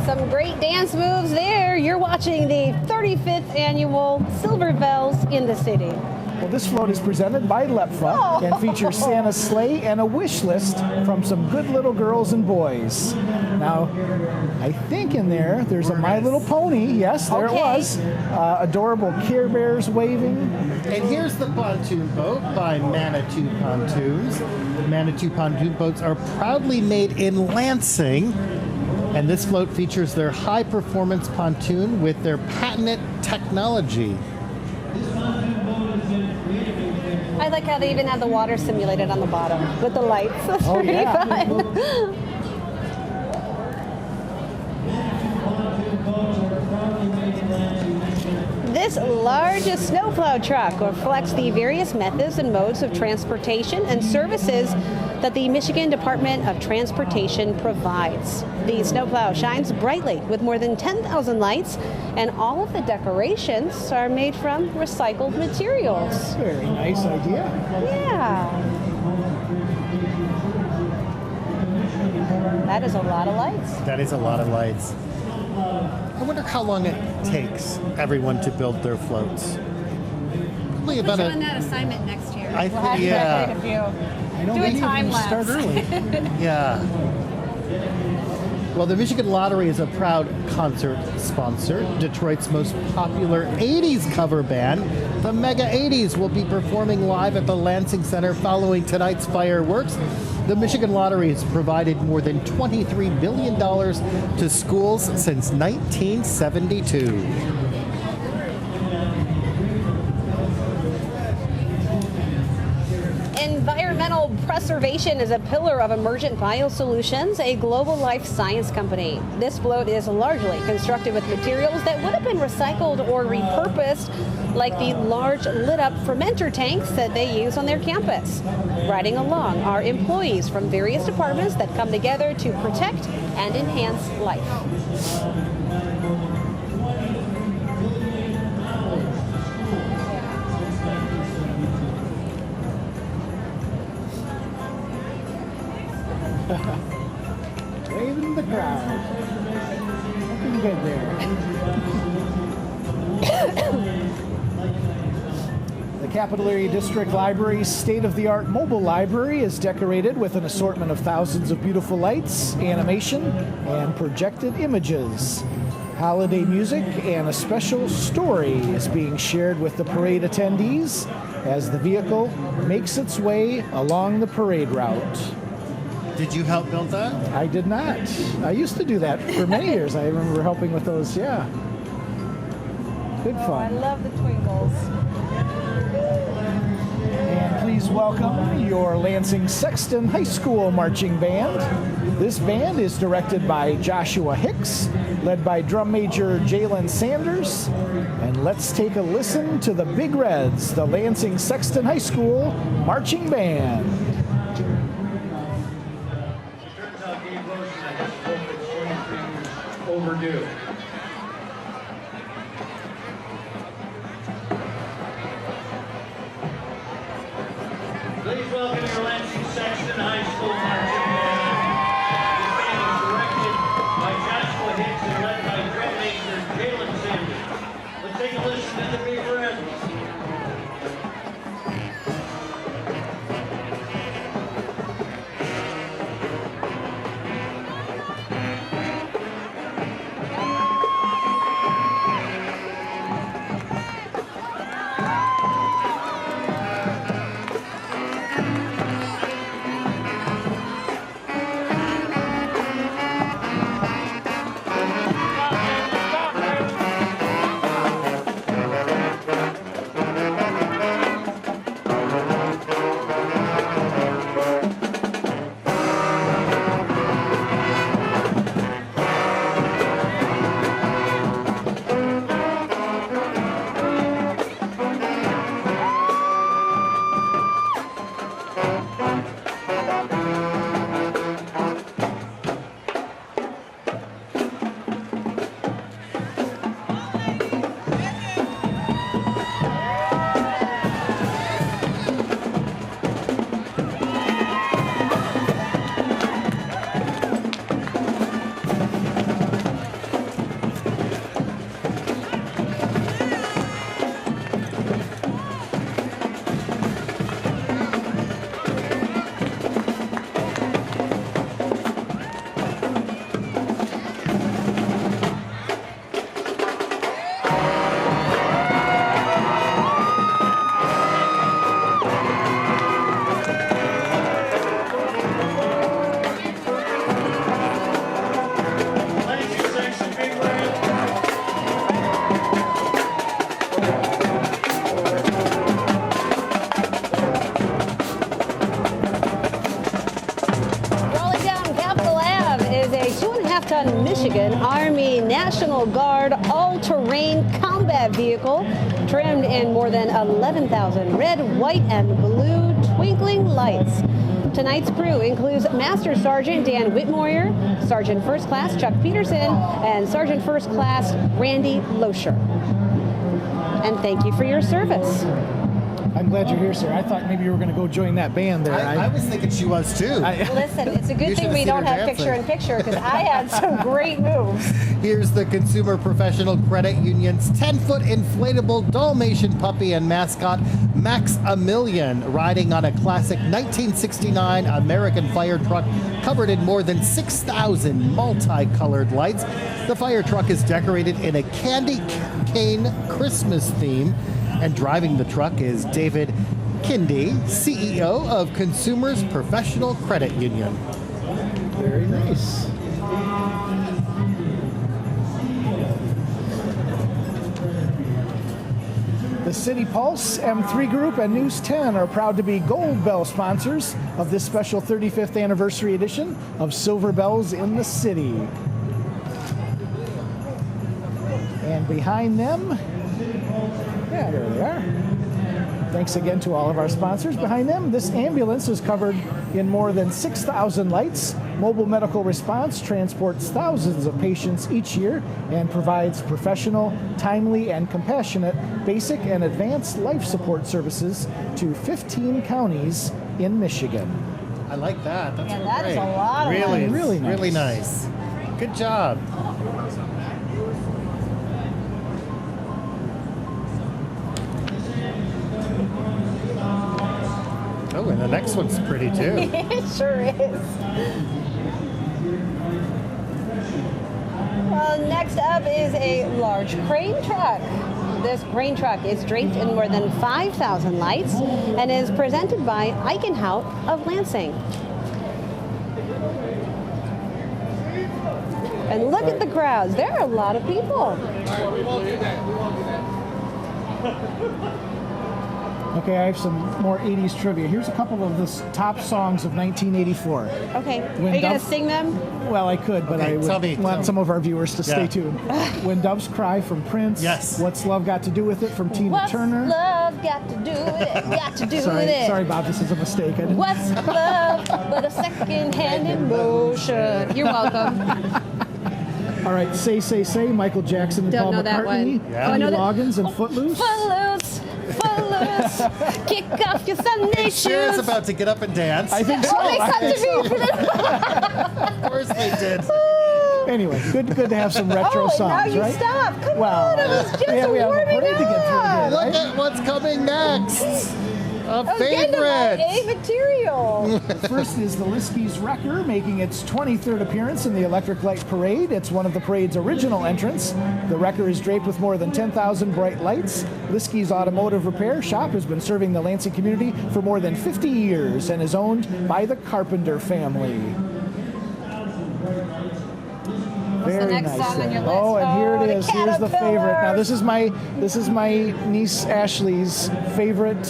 Some great dance moves there. You're watching the 35th annual Silver Bells in the City. Well, this float is presented by LEPFA and features Santa's sleigh and a wish list from some good little girls and boys. Now, I think in there's a My Little Pony. Yes, there it was. Adorable Care Bears waving. And here's the pontoon boat by Manitou Pontoons. The Manitou pontoon boats are proudly made in Lansing. And this float features their high-performance pontoon with their patented technology. I like how they even have the water simulated on the bottom with the lights. That's pretty fun. This large snowplow truck reflects the various methods and modes of transportation and services that the Michigan Department of Transportation provides. The snowplow shines brightly with more than 10,000 lights, and all of the decorations are made from recycled materials. Very nice idea. Yeah. That is a lot of lights. That is a lot of lights. I wonder how long it takes everyone to build their floats. Probably about We're doing that assignment next year. I think, yeah. I know Do a many time of them start lapse. early. Yeah. Well, the Michigan Lottery is a proud concert sponsor. Detroit's most popular 80s cover band, the Mega 80s, will be performing live at the Lansing Center following tonight's fireworks. The Michigan Lottery has provided more than $23 billion to schools since 1972. Environmental Preservation is a pillar of Emergent Biosolutions, a global life science company. This float is largely constructed with materials that would have been recycled or repurposed, like the large lit-up fermenter tanks that they use on their campus. Riding along are employees from various departments that come together to protect and enhance life. Waving the crowd. Looking good there. The Capital Area District Library's state-of-the-art mobile library is decorated with an assortment of thousands of beautiful lights, animation, and projected images. Holiday music and a special story is being shared with the parade attendees as the vehicle makes its way along the parade route. Did you help build that? I did not. I used to do that for many years. I remember helping with those, yeah. Good I fun. love the twinkles. And please welcome your Lansing Sexton High School Marching Band. This band is directed by Joshua Hicks, led by drum major Jalen Sanders. And let's take a listen to the Big Reds, the Lansing Sexton High School Marching Band. Overdue. Please welcome your Lansing Sexton High School Marching Band. This band is directed by Joshua Hicks and led by drum major Jalen Sanders. Let's take a listen to the Big Reds. Western Michigan Army National Guard all-terrain combat vehicle trimmed in more than 11,000 red, white, and blue twinkling lights. Tonight's crew includes Master Sergeant Dan Whitmoyer, Sergeant First Class Chuck Peterson, and Sergeant First Class Randy Loescher. And thank you for your service. I'm glad you're here, sir. I thought maybe you were going to go join that band there. I was thinking she was too. Listen, it's a good thing we don't have picture-in-picture because I had some great moves. Here's the Consumer Professional Credit Union's 10-foot inflatable Dalmatian puppy and mascot, Max a Million, riding on a classic 1969 American fire truck covered in more than 6,000 multicolored lights. The fire truck is decorated in a candy cane Christmas theme. And driving the truck is David Kindy, CEO of Consumers Professional Credit Union. Very nice. The City Pulse, M3 Group, and News 10 are proud to be Gold Bell sponsors of this special 35th anniversary edition of Silver Bells in the City. And behind them, yeah, there they are. Thanks again to all of our sponsors. Behind them, this ambulance is covered in more than 6,000 lights. Mobile Medical Response transports thousands of patients each year and provides professional, timely, and compassionate basic and advanced life support services to 15 counties in Michigan. I like that. That's Yeah, that great. is a lot of really, lights. Really nice. Really nice. Good job. Oh, and the next one's pretty too. It sure is. Well, next up is a large crane truck. This crane truck is draped in more than 5,000 lights and is presented by Eichenhout of Lansing. And look at the crowds. There are a lot of people. Okay, I have some more 80s trivia. Here's a couple of the top songs of 1984. Okay. When Are you going to Dove- sing them? Well, I could, but Okay, I tell me. want some of our viewers to stay Yeah. tuned. When Doves Cry from Prince. Yes. What's Love Got to Do With It from Tina What's Turner. love got to do with it? Got to do Sorry, with it. sorry, Bob, this is a mistake. I didn't. What's love but a second-hand emotion? You're welcome. All right, Say, Michael Jackson and Don't Paul know that McCartney. one. Yeah. Oh, I know Kenny that- Loggins and Footloose. Footloose, footloose, kick off your Sunday Sarah's shoes. about to get up and dance. I think so. Oh, they I come think to so. me. Of course they did. Anyway, good to have some retro Oh, songs, now you right? stop. Come Well, on, it was just we have a warming parade to get through up. here. Look at what's coming next. A I was getting to my favorite. A material. First is the Liskey's Wrecker, making its 23rd appearance in the Electric Light Parade. It's one of the parade's original entrants. The Wrecker is draped with more than 10,000 bright lights. Liskey's Automotive Repair Shop has been serving the Lansing community for more than 50 years and is owned by the Carpenter family. Very next nice song on there. your list? Oh, and here Oh, it the is. Here's the favorite. Now this is my niece Ashley's favorite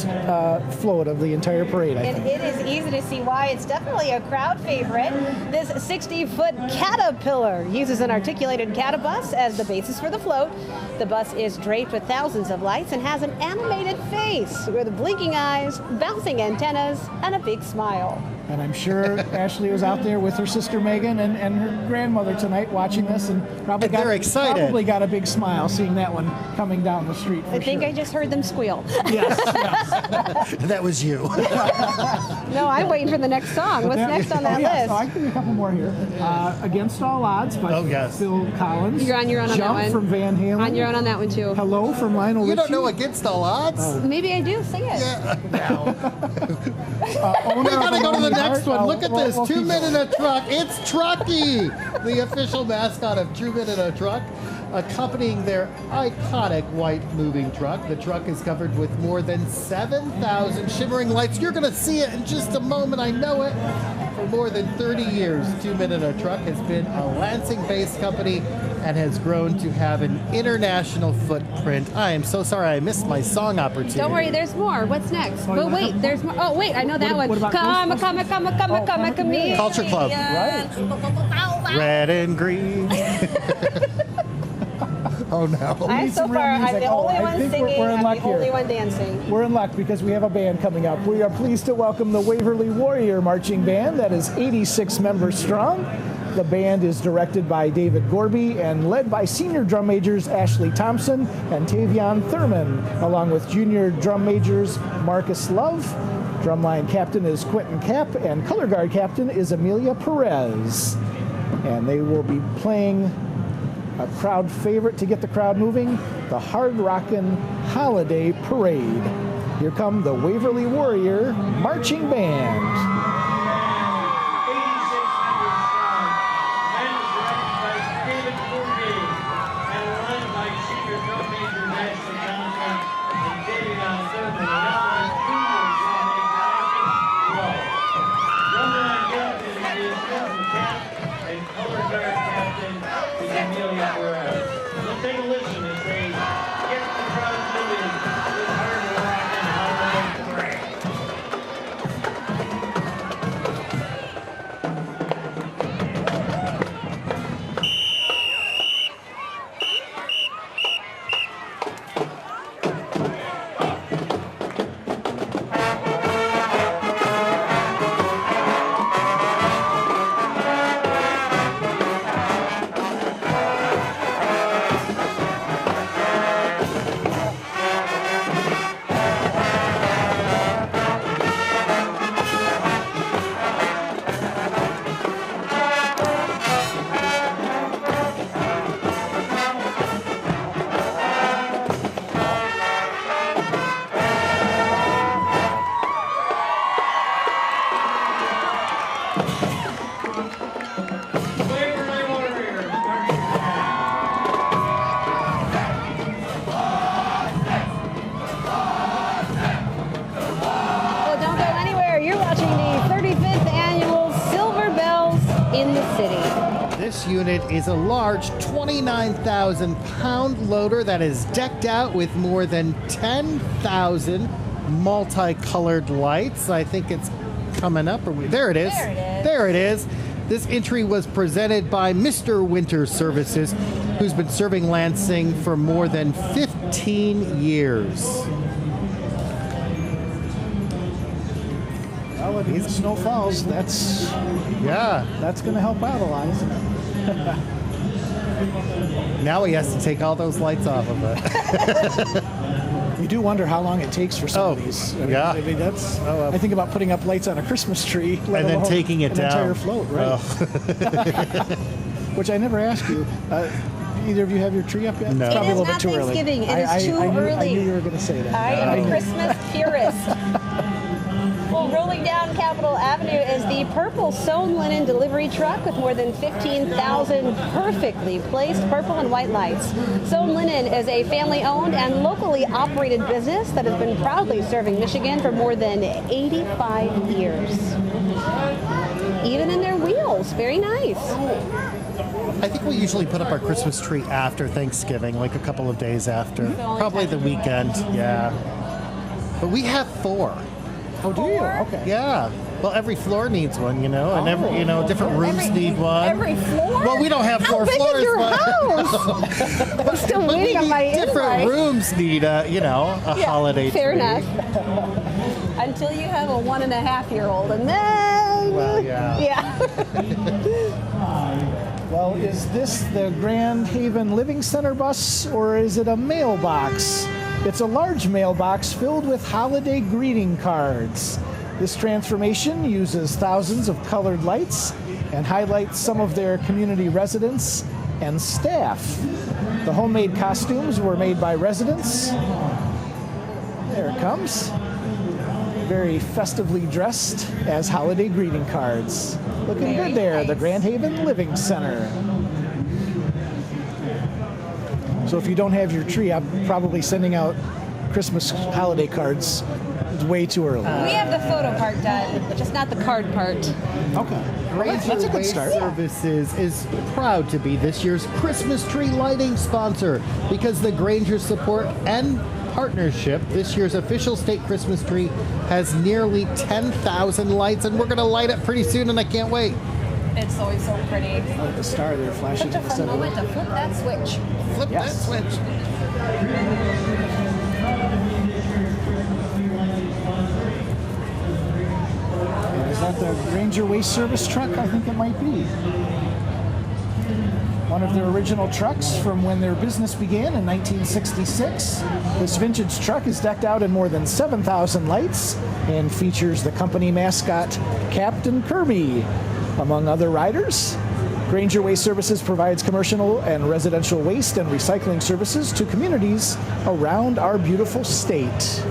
float of the entire parade. I And think. it is easy to see why it's definitely a crowd favorite. This 60-foot Caterpillar uses an articulated catbus as the basis for the float. The bus is draped with thousands of lights and has an animated face with blinking eyes, bouncing antennas, and a big smile. And I'm sure Ashley was out there with her sister Megan and her grandmother tonight watching this, and probably And they're excited. Probably got a big smile seeing that one coming down the street. For I think sure. I just heard them squeal. Yes, yes. That was you. No, I'm waiting for the next song. What's next on that yeah, list? So I can do a couple more here. Against All Odds by Oh, yes. Phil Collins. You're on your own on that Jump one. from Van Halen. On your own on that one, too. Hello from Lionel You don't Richie. know Against All Odds? Maybe I do. Sing it. Yeah. No. Owner We of gotta a go to the Lonely next Heart. one. Look at We'll this. keep 2 men going. in a truck. It's Trucky, the official mascot of 2 Men in a Truck. Accompanying their iconic white moving truck, the truck is covered with more than 7,000 shimmering lights. You're going to see it in just a moment. I know it. For more than 30 years, 2 Men in a Truck has been a Lansing-based company and has grown to have an international footprint. I am so sorry I missed my song opportunity. Don't worry, there's more. What's next? Oh, you Oh, wanna wait, come- there's more. Oh, wait, I know that What one. about Come, Ghostbusters? come, Oh, come, Culture me. Club. Right. red and green. Oh no. I'm need so some real far, I'm music. the Oh, only I one think singing, we're in I'm luck the only here. one dancing. We're in luck because we have a band coming up. We are pleased to welcome the Waverly Warrior Marching Band that is 86 members strong. The band is directed by David Gorby and led by senior drum majors Ashley Thompson and Tavion Thurman, along with junior drum majors Marcus Love. Drumline captain is Quentin Kapp, and color guard captain is Amelia Perez. And they will be playing a crowd favorite to get the crowd moving, the Hard Rockin' Holiday Parade. Here come the Waverly Warrior Marching Band. 86 members strong. Band is directed by David Gorby and led by senior drum major Ashley Thompson and Tavion Thurman, along with junior drum major Marcus Lowe. Drumline captain is Quentin Kapp and color guard captain is Amelia Perez. Let's take a listen as they get the crowd moving with Hard Rockin' Holiday Parade. Waverly Warriors marching band. Well, don't go anywhere. You're watching the 35th annual Silver Bells in the City. This unit is a large 29,000-pound loader that is decked out with more than 10,000 multicolored lights. I think it's coming up. There it is. There it is. There it is. This entry was presented by Mr. Winter Services, who's been serving Lansing for more than 15 years. Well, if the snow falls, that's going to help out a lot, isn't it? Now he has to take all those lights off of it. You do wonder how long it takes for some of these. I mean, that's. I think about putting up lights on a Christmas tree, let And then alone taking it an down. entire float, right? Which I never asked you. Either of you have your tree up yet? No. It's It probably is a little not bit too early. Thanksgiving. It is too I early. knew you were going to say that. I am a Christmas purist. Well, rolling down Capitol Avenue is the purple sewn linen delivery truck with more than 15,000 perfectly placed purple and white lights. Sewn Linen is a family-owned and locally operated business that has been proudly serving Michigan for more than 85 years. Even in their wheels, very nice. I think we usually put up our Christmas tree after Thanksgiving, like a couple of days after. Probably the weekend, yeah. But we have 4. Oh, do you? Okay. Yeah. Well, every floor needs one, and every, different rooms need one. Every floor? Well, we don't have 4 How big floors. is your but house? I'm still but waiting on my different invite. rooms need a holiday Fair tree. enough. Until you have a 1.5-year-old, and then Well, yeah. Well, is this the Grand Haven Living Center bus, or is it a mailbox? It's a large mailbox filled with holiday greeting cards. This transformation uses thousands of colored lights and highlights some of their community residents and staff. The homemade costumes were made by residents. There it comes. Very festively dressed as holiday greeting cards. Looking good there, the Grand Haven Living Center. So if you don't have your tree, I'm probably sending out Christmas holiday cards. It's way too early. we have the photo part done, just not the card part. Okay. Well, that's a Ranger good Waste start. Services is proud to be this year's Christmas tree lighting sponsor because the Granger support and partnership. This year's official state Christmas tree has nearly 10,000 lights, and we're going to light it pretty soon, and I can't wait. It's always so pretty. Oh, the star there flashing Such a in the fun center. moment to flip that switch. Flip that switch. Is that the Ranger Waste Service truck? I think it might be. One of their original trucks from when their business began in 1966. This vintage truck is decked out in more than 7,000 lights and features the company mascot Captain Kirby, among other riders. Ranger Waste Services provides commercial and residential waste and recycling services to communities around our beautiful state.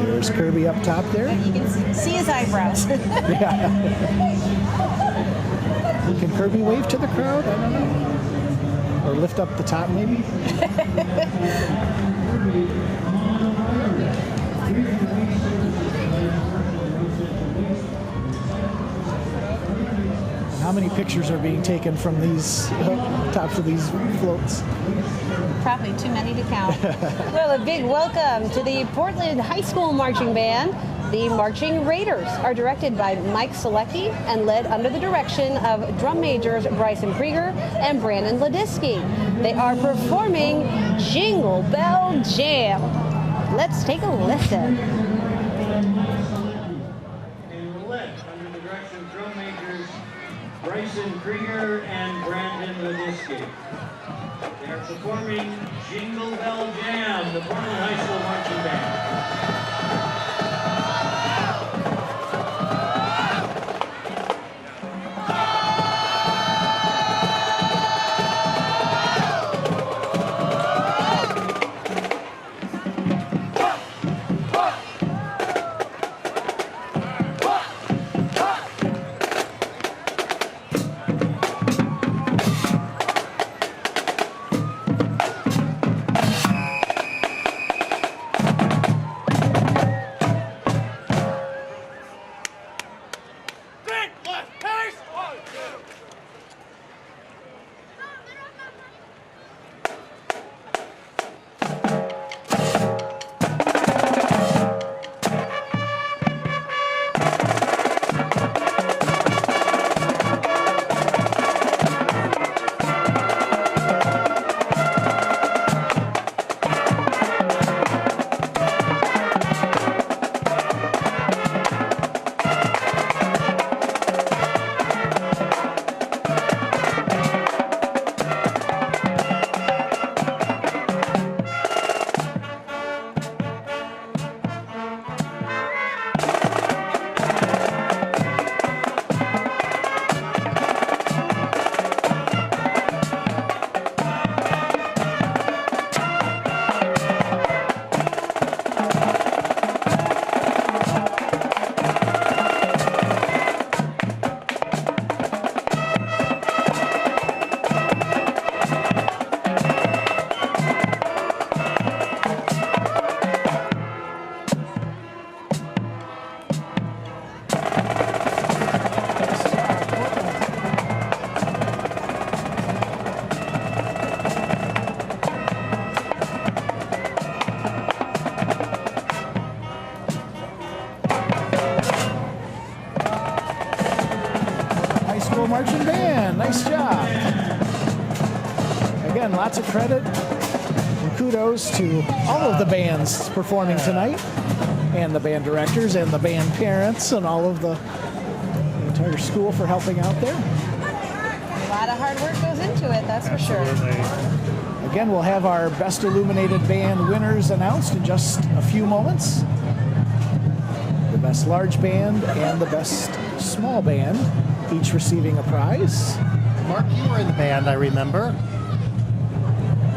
There's Kirby up top there. You can see his eyebrows. Can Kirby wave to the crowd? I don't know. Or lift up the top, maybe? How many pictures are being taken from these tops of these floats? Probably too many to count. Well, a big welcome to the Portland High School Marching Band. The Marching Raiders are directed by Mike Selecki and led under the direction of drum majors Bryson Krieger and Brandon Ladisky. They are performing Jingle Bell Jam. Let's take a listen. And led under the direction of drum majors Bryson Krieger and Brandon Ladisky. They are performing Jingle Bell Jam, the Portland High School Marching Band. Marching Band, nice job. Again, lots of credit and kudos to all of the bands performing tonight, and the band directors and the band parents and all of the entire school for helping out there. A lot of hard work goes into it, that's for sure. Again, we'll have our Best Illuminated Band winners announced in just a few moments. The Best Large Band and the Best Small Band, each receiving a prize. Mark, you were in the band, I remember.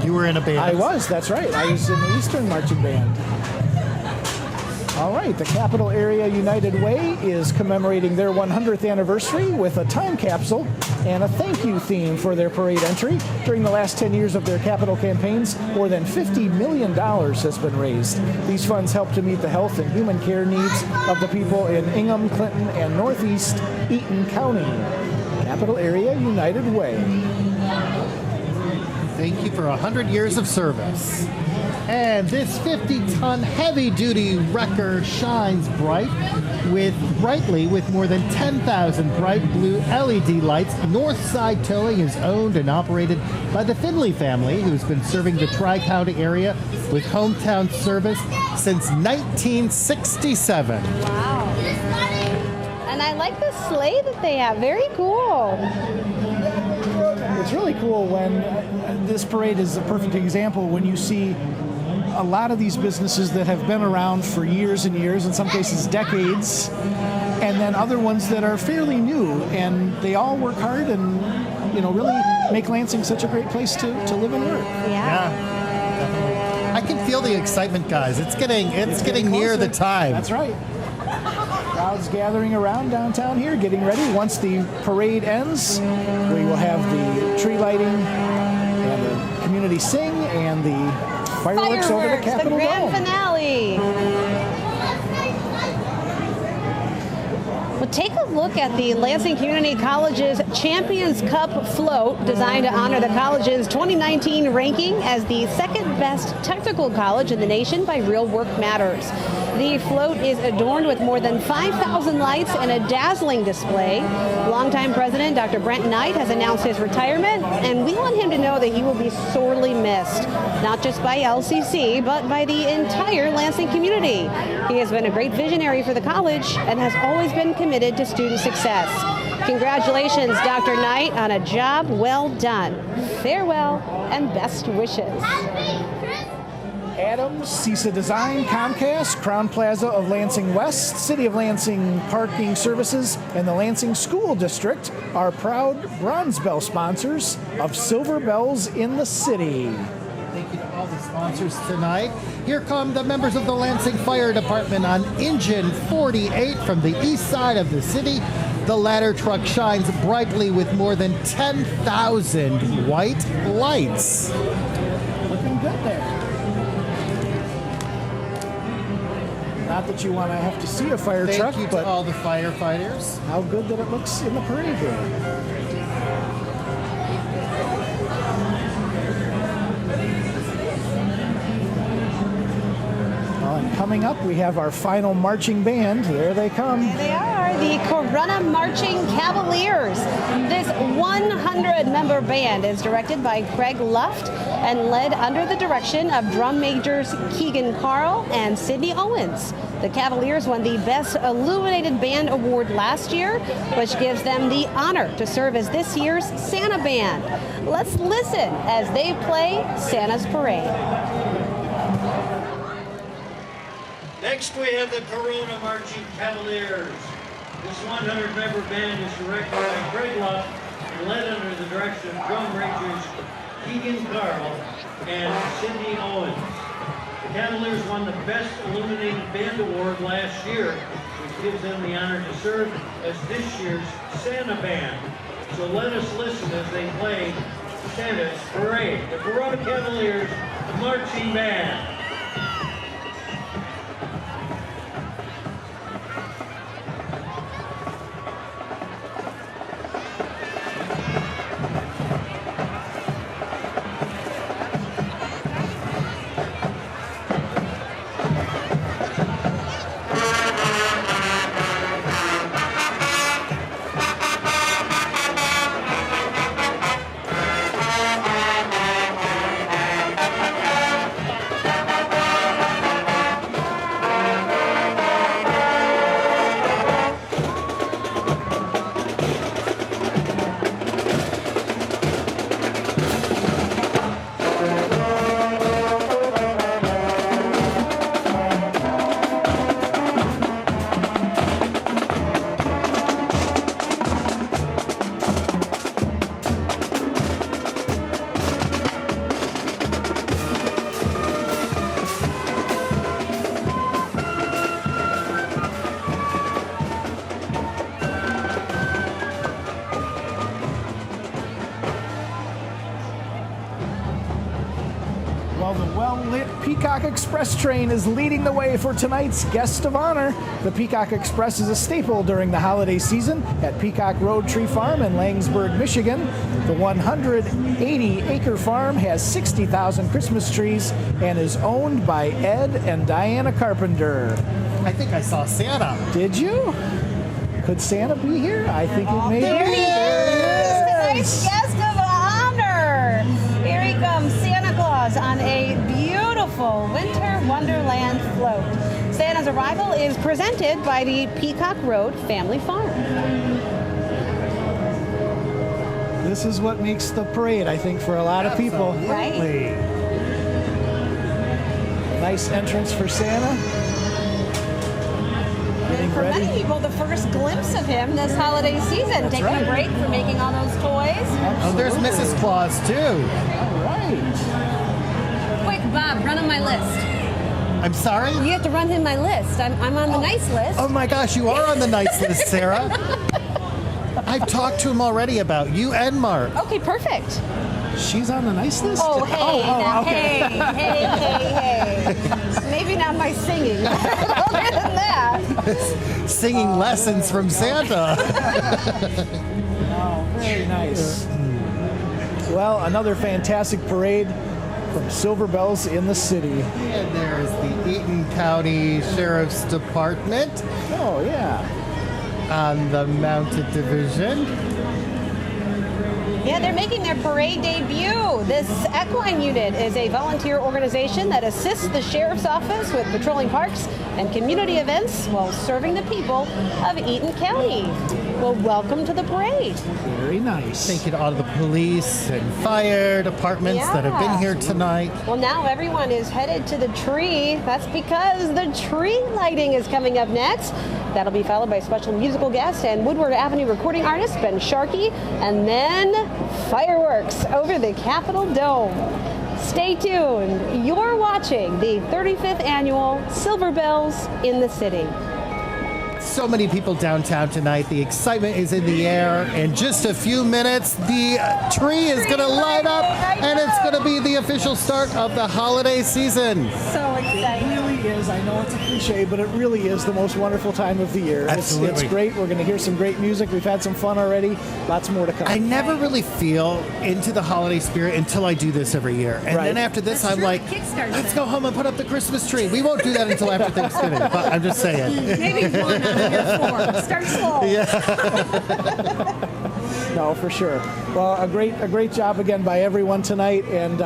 You were in a band. I was, that's right. I was in the Eastern Marching Band. All right, the Capital Area United Way is commemorating their 100th anniversary with a time capsule and a thank you theme for their parade entry. During the last 10 years of their capital campaigns, more than $50 million has been raised. These funds help to meet the health and human care needs of the people in Ingham, Clinton, and Northeast Eaton County. Capital Area United Way. Thank you for 100 years of service. And this 50-ton heavy-duty wrecker shines brightly with more than 10,000 bright blue LED lights. Northside Towing is owned and operated by the Finley family, who's been serving the Tri-County area with hometown service since 1967. Wow. And I like the sleigh that they have. Very cool. It's really cool when this parade is a perfect example when you see a lot of these businesses that have been around for years and years, in some cases decades, and then other ones that are fairly new, and they all work hard and really make Lansing such a great place to live and work. Yeah. Definitely. I can feel the excitement, guys. It's getting near the time. That's right. Crowds gathering around downtown here, getting ready. Once the parade ends, we will have the tree lighting and the community sing and the fireworks over the Capitol the grand Dome. finale. Well, take a look at the Lansing Community College's Champions Cup float, designed to honor the college's 2019 ranking as the second best technical college in the nation by Real Work Matters. The float is adorned with more than 5,000 lights and a dazzling display. Longtime president Dr. Brent Knight has announced his retirement, and we want him to know that he will be sorely missed, not just by LCC, but by the entire Lansing community. He has been a great visionary for the college and has always been committed to student success. Congratulations, Dr. Knight, on a job well done. Farewell and best wishes. Adams, CISA Design, Comcast, Crown Plaza of Lansing West, City of Lansing Parking Services, and the Lansing School District are proud Bronze Bell sponsors of Silver Bells in the City. Thank you to all the sponsors tonight. Here come the members of the Lansing Fire Department on Engine 48 from the east side of the city. The ladder truck shines brightly with more than 10,000 white lights. Looking good there. Not that you want to have to see a fire truck, Thank you but to all the firefighters. how good that it looks in the parade here. And coming up, we have our final marching band. There they come. There they are, the Corunna Marching Cavaliers. This 100-member band is directed by Craig Luft and led under the direction of drum majors Keegan Carl and Sydney Owens. The Cavaliers won the Best Illuminated Band Award last year, which gives them the honor to serve as this year's Santa Band. Let's listen as they play Santa's Parade. Next we have the Corunna Marching Cavaliers. This 100-member band is directed by Craig Luft and led under the direction of drum majors Keegan Carl and Sydney Owens. The Cavaliers won the Best Illuminated Band Award last year, which gives them the honor to serve as this year's Santa Band. So let us listen as they play Santa's Parade. The Corunna Cavaliers Marching Band. Peacock Express train is leading the way for tonight's guest of honor. The Peacock Express is a staple during the holiday season at Peacock Road Tree Farm in Langsburg, Michigan. The 180-acre farm has 60,000 Christmas trees and is owned by Ed and Diana Carpenter. I think I saw Santa. Did you? Could Santa be here? I think it may There be. he is! Tonight's guest of honor! Here he comes, Santa Claus, on a beautiful Winter Wonderland float. Santa's arrival is presented by the Peacock Road Family Farm. This is what makes the parade, I think, for a lot of people. Right. Nice entrance for Santa. And for many people, the first glimpse of him this holiday season, taking a break from making all those toys. Oh, there's Mrs. Claus, too. All right. Quick, Bob, run on my list. I'm sorry? You have to run in my list. I'm on the nice list. Oh, my gosh, you are on the nice list, Sarah. I've talked to him already about you and Mark. Okay, perfect. She's on the nice list? Oh, hey, now, okay. hey. Maybe not my singing. Other than that. Singing lessons from Santa. Oh, very nice. Well, another fantastic parade from Silver Bells in the city. And there's the Eaton County Sheriff's Department Oh, yeah. on the Mounted Division. Yeah, they're making their parade debut. This equine unit is a volunteer organization that assists the sheriff's office with patrolling parks and community events while serving the people of Eaton County. Well, welcome to the parade. Very nice. Thank you to all of the police and fire departments that have been here tonight. Well, now everyone is headed to the tree. That's because the tree lighting is coming up next. That'll be followed by special musical guest and Woodward Avenue recording artist Ben Sharkey, and then fireworks over the Capitol Dome. Stay tuned. You're watching the 35th annual Silver Bells in the City. So many people downtown tonight. The excitement is in the air. In just a few minutes, the tree is going to light up, and it's going to be the official start of the holiday season. So exciting. It really is. I know it's a cliche, but it really is the most wonderful time of the year. Absolutely. It's great. We're going to hear some great music. We've had some fun already. Lots more to come. I never really feel into the holiday spirit until I do this every year. And then after this, I'm like, let's go home and put up the Christmas tree. We won't do that until after Thanksgiving, but I'm just saying. Maybe one out of your four. Start slow. No, for sure. Well, a great job again by everyone tonight, and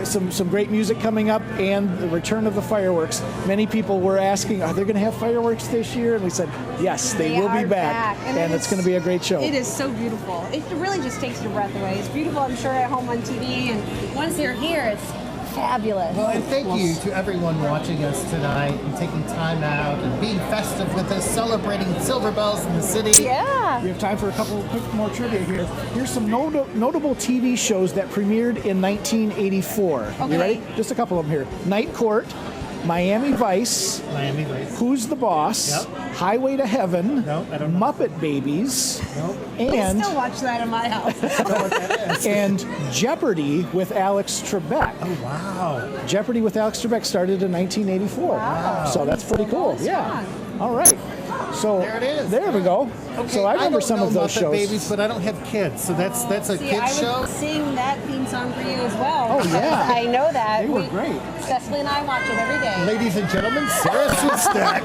some great music coming up, and the return of the fireworks. Many people were asking, are they going to have fireworks this year? And we said, yes, they will be back, and it's going to be a great show. It is so beautiful. It really just takes your breath away. It's beautiful, I'm sure, at home on TV, and once they're here, it's fabulous. Well, and thank you to everyone watching us tonight and taking time out and being festive with us, celebrating Silver Bells in the city. Yeah. We have time for a couple quick more trivia here. Here's some notable TV shows that premiered in 1984. Okay. You ready? Just a couple of them here. Night Court, Miami Vice, Who's the Boss, Highway to Heaven, I don't know. Muppet Babies, and I still watch that in my house. and Jeopardy with Alex Trebek. Oh, wow. Jeopardy with Alex Trebek started in 1984. Wow. So that's pretty cool. Yeah. All right. So There it is. There we go. Okay, So I remember don't some know of those Muppet shows. Babies, but I don't have kids, so that's a See, I kid's show. would sing that theme song for you as well. Oh, yeah. I know that. They were great. Cecily and I watch it every day. Ladies and gentlemen, Sarah Swistak.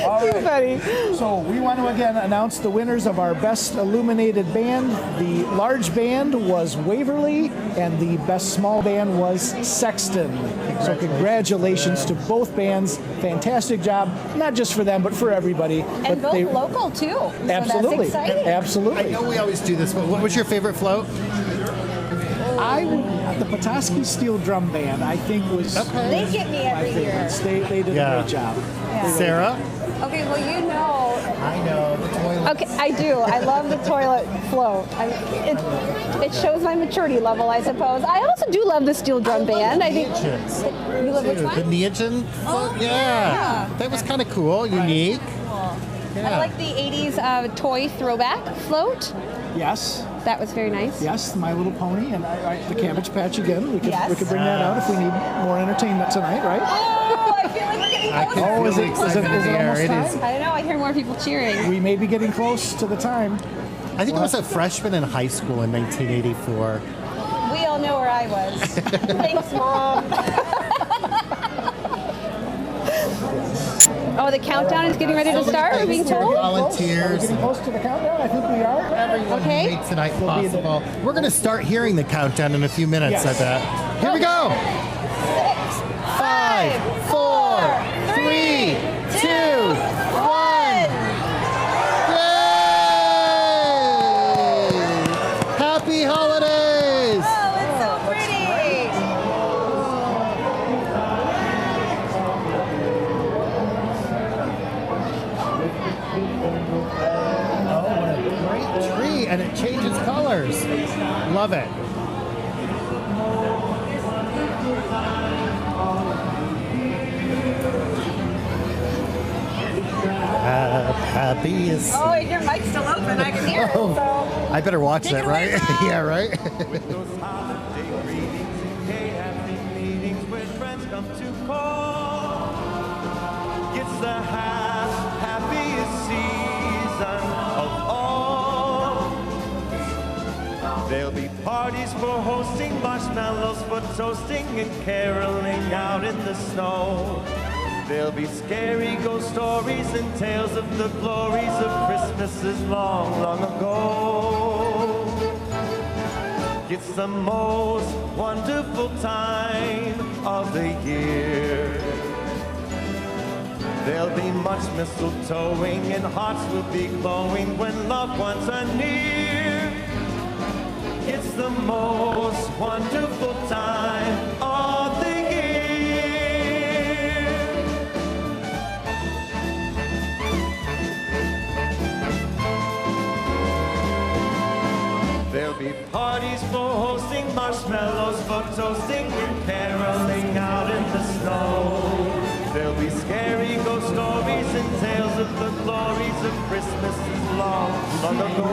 All Too right. funny. So we want to again announce the winners of our best illuminated band. The large band was Waverly, and the best small band was Sexton. So congratulations to both bands. Fantastic job, not just for them, but for everybody. And both local, too. So Absolutely. that's exciting. Absolutely. I know we always do this, but what was your favorite float? The Petoskey Steel Drum Band, I think, was They get me my every year. favorites. They did a great job. Sarah? Okay, well, you know. I know, the toilet. Okay, I do. I love the toilet float. It shows my maturity level, I suppose. I also do love the steel drum band. I think. You love which The one? Neogen float? Oh, yeah. That was kind of cool, unique. I like the 80s toy throwback float. Yes. That was very nice. Yes, My Little Pony and the Cabbage Patch again. We could bring that out if we need more entertainment tonight, right? Oh, I feel like we're getting closer. Is it almost time? I don't know. I hear more people cheering. We may be getting close to the time. I think I was a freshman in high school in 1984. We all know where I was. Thanks, Mom. Oh, the countdown is getting ready to start. We're being told. Volunteers. Are we getting close to the countdown? I think we are. Everyone who made tonight possible. We're going to start hearing the countdown in a few minutes, I bet. Here we go. 6, 5, 4, 3, 2, 1. Yay! Happy holidays! Oh, it's so pretty. Oh, what a great tree, and it changes colors. Love it. Happiest. Oh, your mic's still open. I can hear it. So. I better watch Take that, it away, right? Mom. Yeah, right? With those holiday greetings and gay happy meetings where friends come to call. It's the happiest season of all. There'll be parties for hosting, marshmallows for toasting, and caroling out in the snow. There'll be scary ghost stories and tales of the glories of Christmases long, long ago. It's the most wonderful time of the year. There'll be much mistletoeing and hearts will be glowing when loved ones are near. It's the most wonderful time of the year. There'll be parties for hosting, marshmallows for toasting, and caroling out in the snow. There'll be scary ghost stories and tales of the glories of Christmases long, long ago.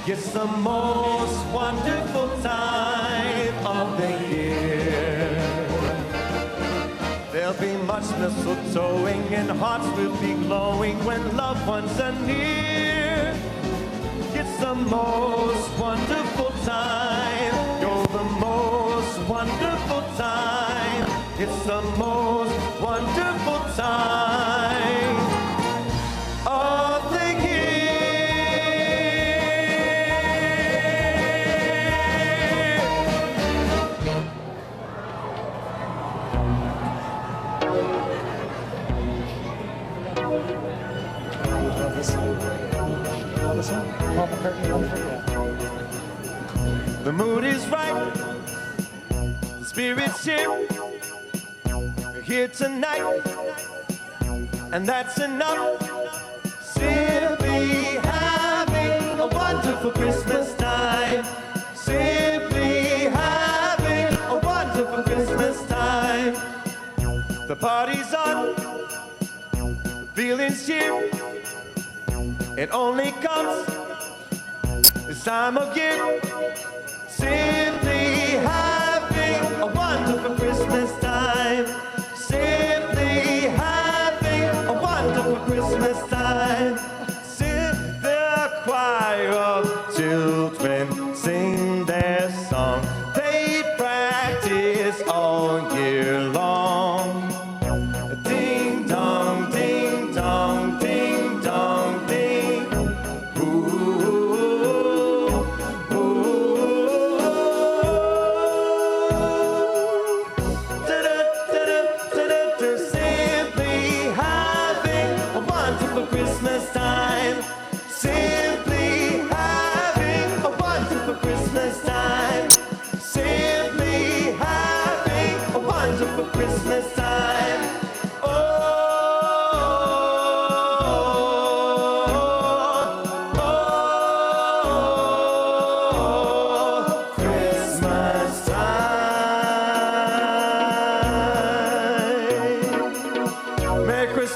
It's the most wonderful time of the year. There'll be much mistletoeing and hearts will be glowing when loved ones are near. It's the most wonderful time. You're the most wonderful time. It's the most wonderful time of the year. The mood is right, the spirit's here. We're here tonight, and that's enough. Simply having a wonderful Christmas time. Simply having a wonderful Christmas time. The party's on, the feeling's here. It only comes this time of year. Simply having a wonderful Christmas time. Simply having a wonderful Christmas time. Sing the choir of children, sing their song. They practice all year long. Ding dong, ding dong, ding dong, ding. Ooh, ooh.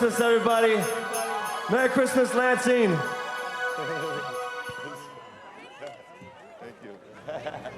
Christmas, everybody. Merry Christmas, Lansing. Thank you.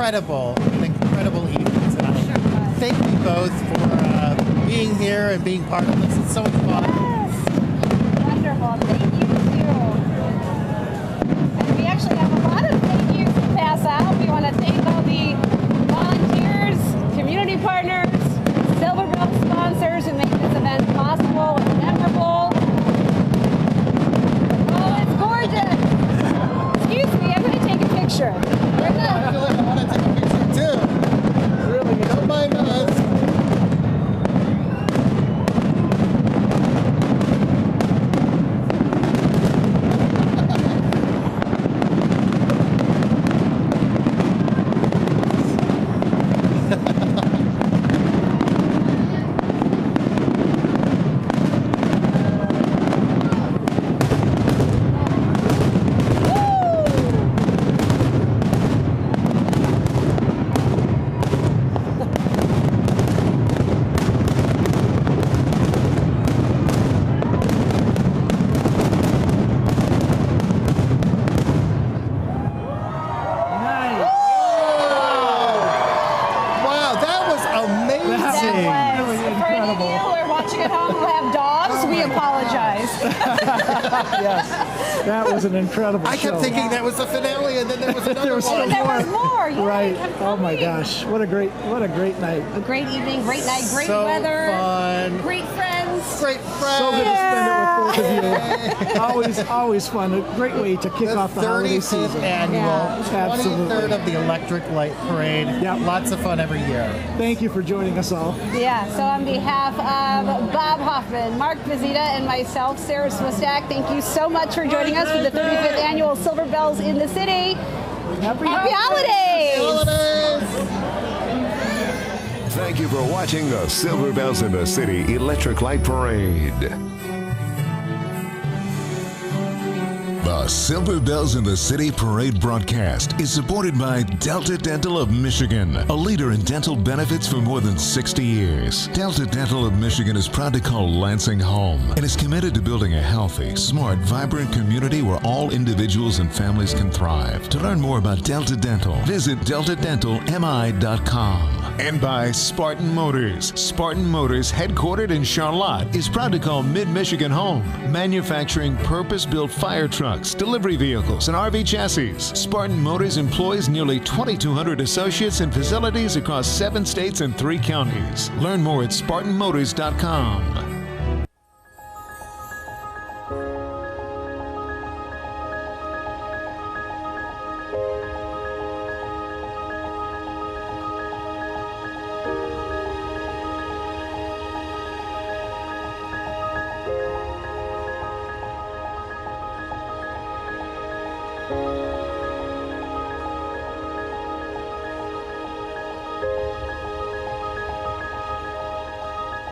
incredible evening tonight. Thank you both for being here and being part of this. It's so much fun. Yes. Wonderful. Thank you, too. And we actually have a lot of thank yous to pass out. We want to thank all the volunteers, community partners, Silver Bell sponsors who make this event possible and memorable. Oh, it's gorgeous. Excuse me, I'm going to take a picture. I feel like I want to take a picture too. Really? Don't mind us. Yes, that was an incredible show. I kept thinking that was the finale, and then there was another one. There was more. Yeah, right. Oh my gosh, what a great night. A great evening, great night, great so weather, fun. great friends. Great friends. So good to spend it with both of you. Always fun. A great way to kick off the holiday season. 35th annual, 23rd of the Electric Light Parade. Yep. Lots of fun every year. Thank you for joining us all. Yeah, so on behalf of Bob Hoffman, Mark Buzzitta, and myself, Sarah Swistak, thank you so much for joining us for the 35th annual Silver Bells in the City. Happy holidays! Thank you for watching the Silver Bells in the City Electric Light Parade. The Silver Bells in the City Parade broadcast is supported by Delta Dental of Michigan, a leader in dental benefits for more than 60 years. Delta Dental of Michigan is proud to call Lansing home and is committed to building a healthy, smart, vibrant community where all individuals and families can thrive. To learn more about Delta Dental, visit deltadentalmi.com. And by Spartan Motors. Spartan Motors, headquartered in Charlotte, is proud to call Mid-Michigan home, manufacturing purpose-built fire trucks, delivery vehicles, and RV chassis. Spartan Motors employs nearly 2,200 associates in facilities across 7 states and 3 counties. Learn more at SpartanMotors.com.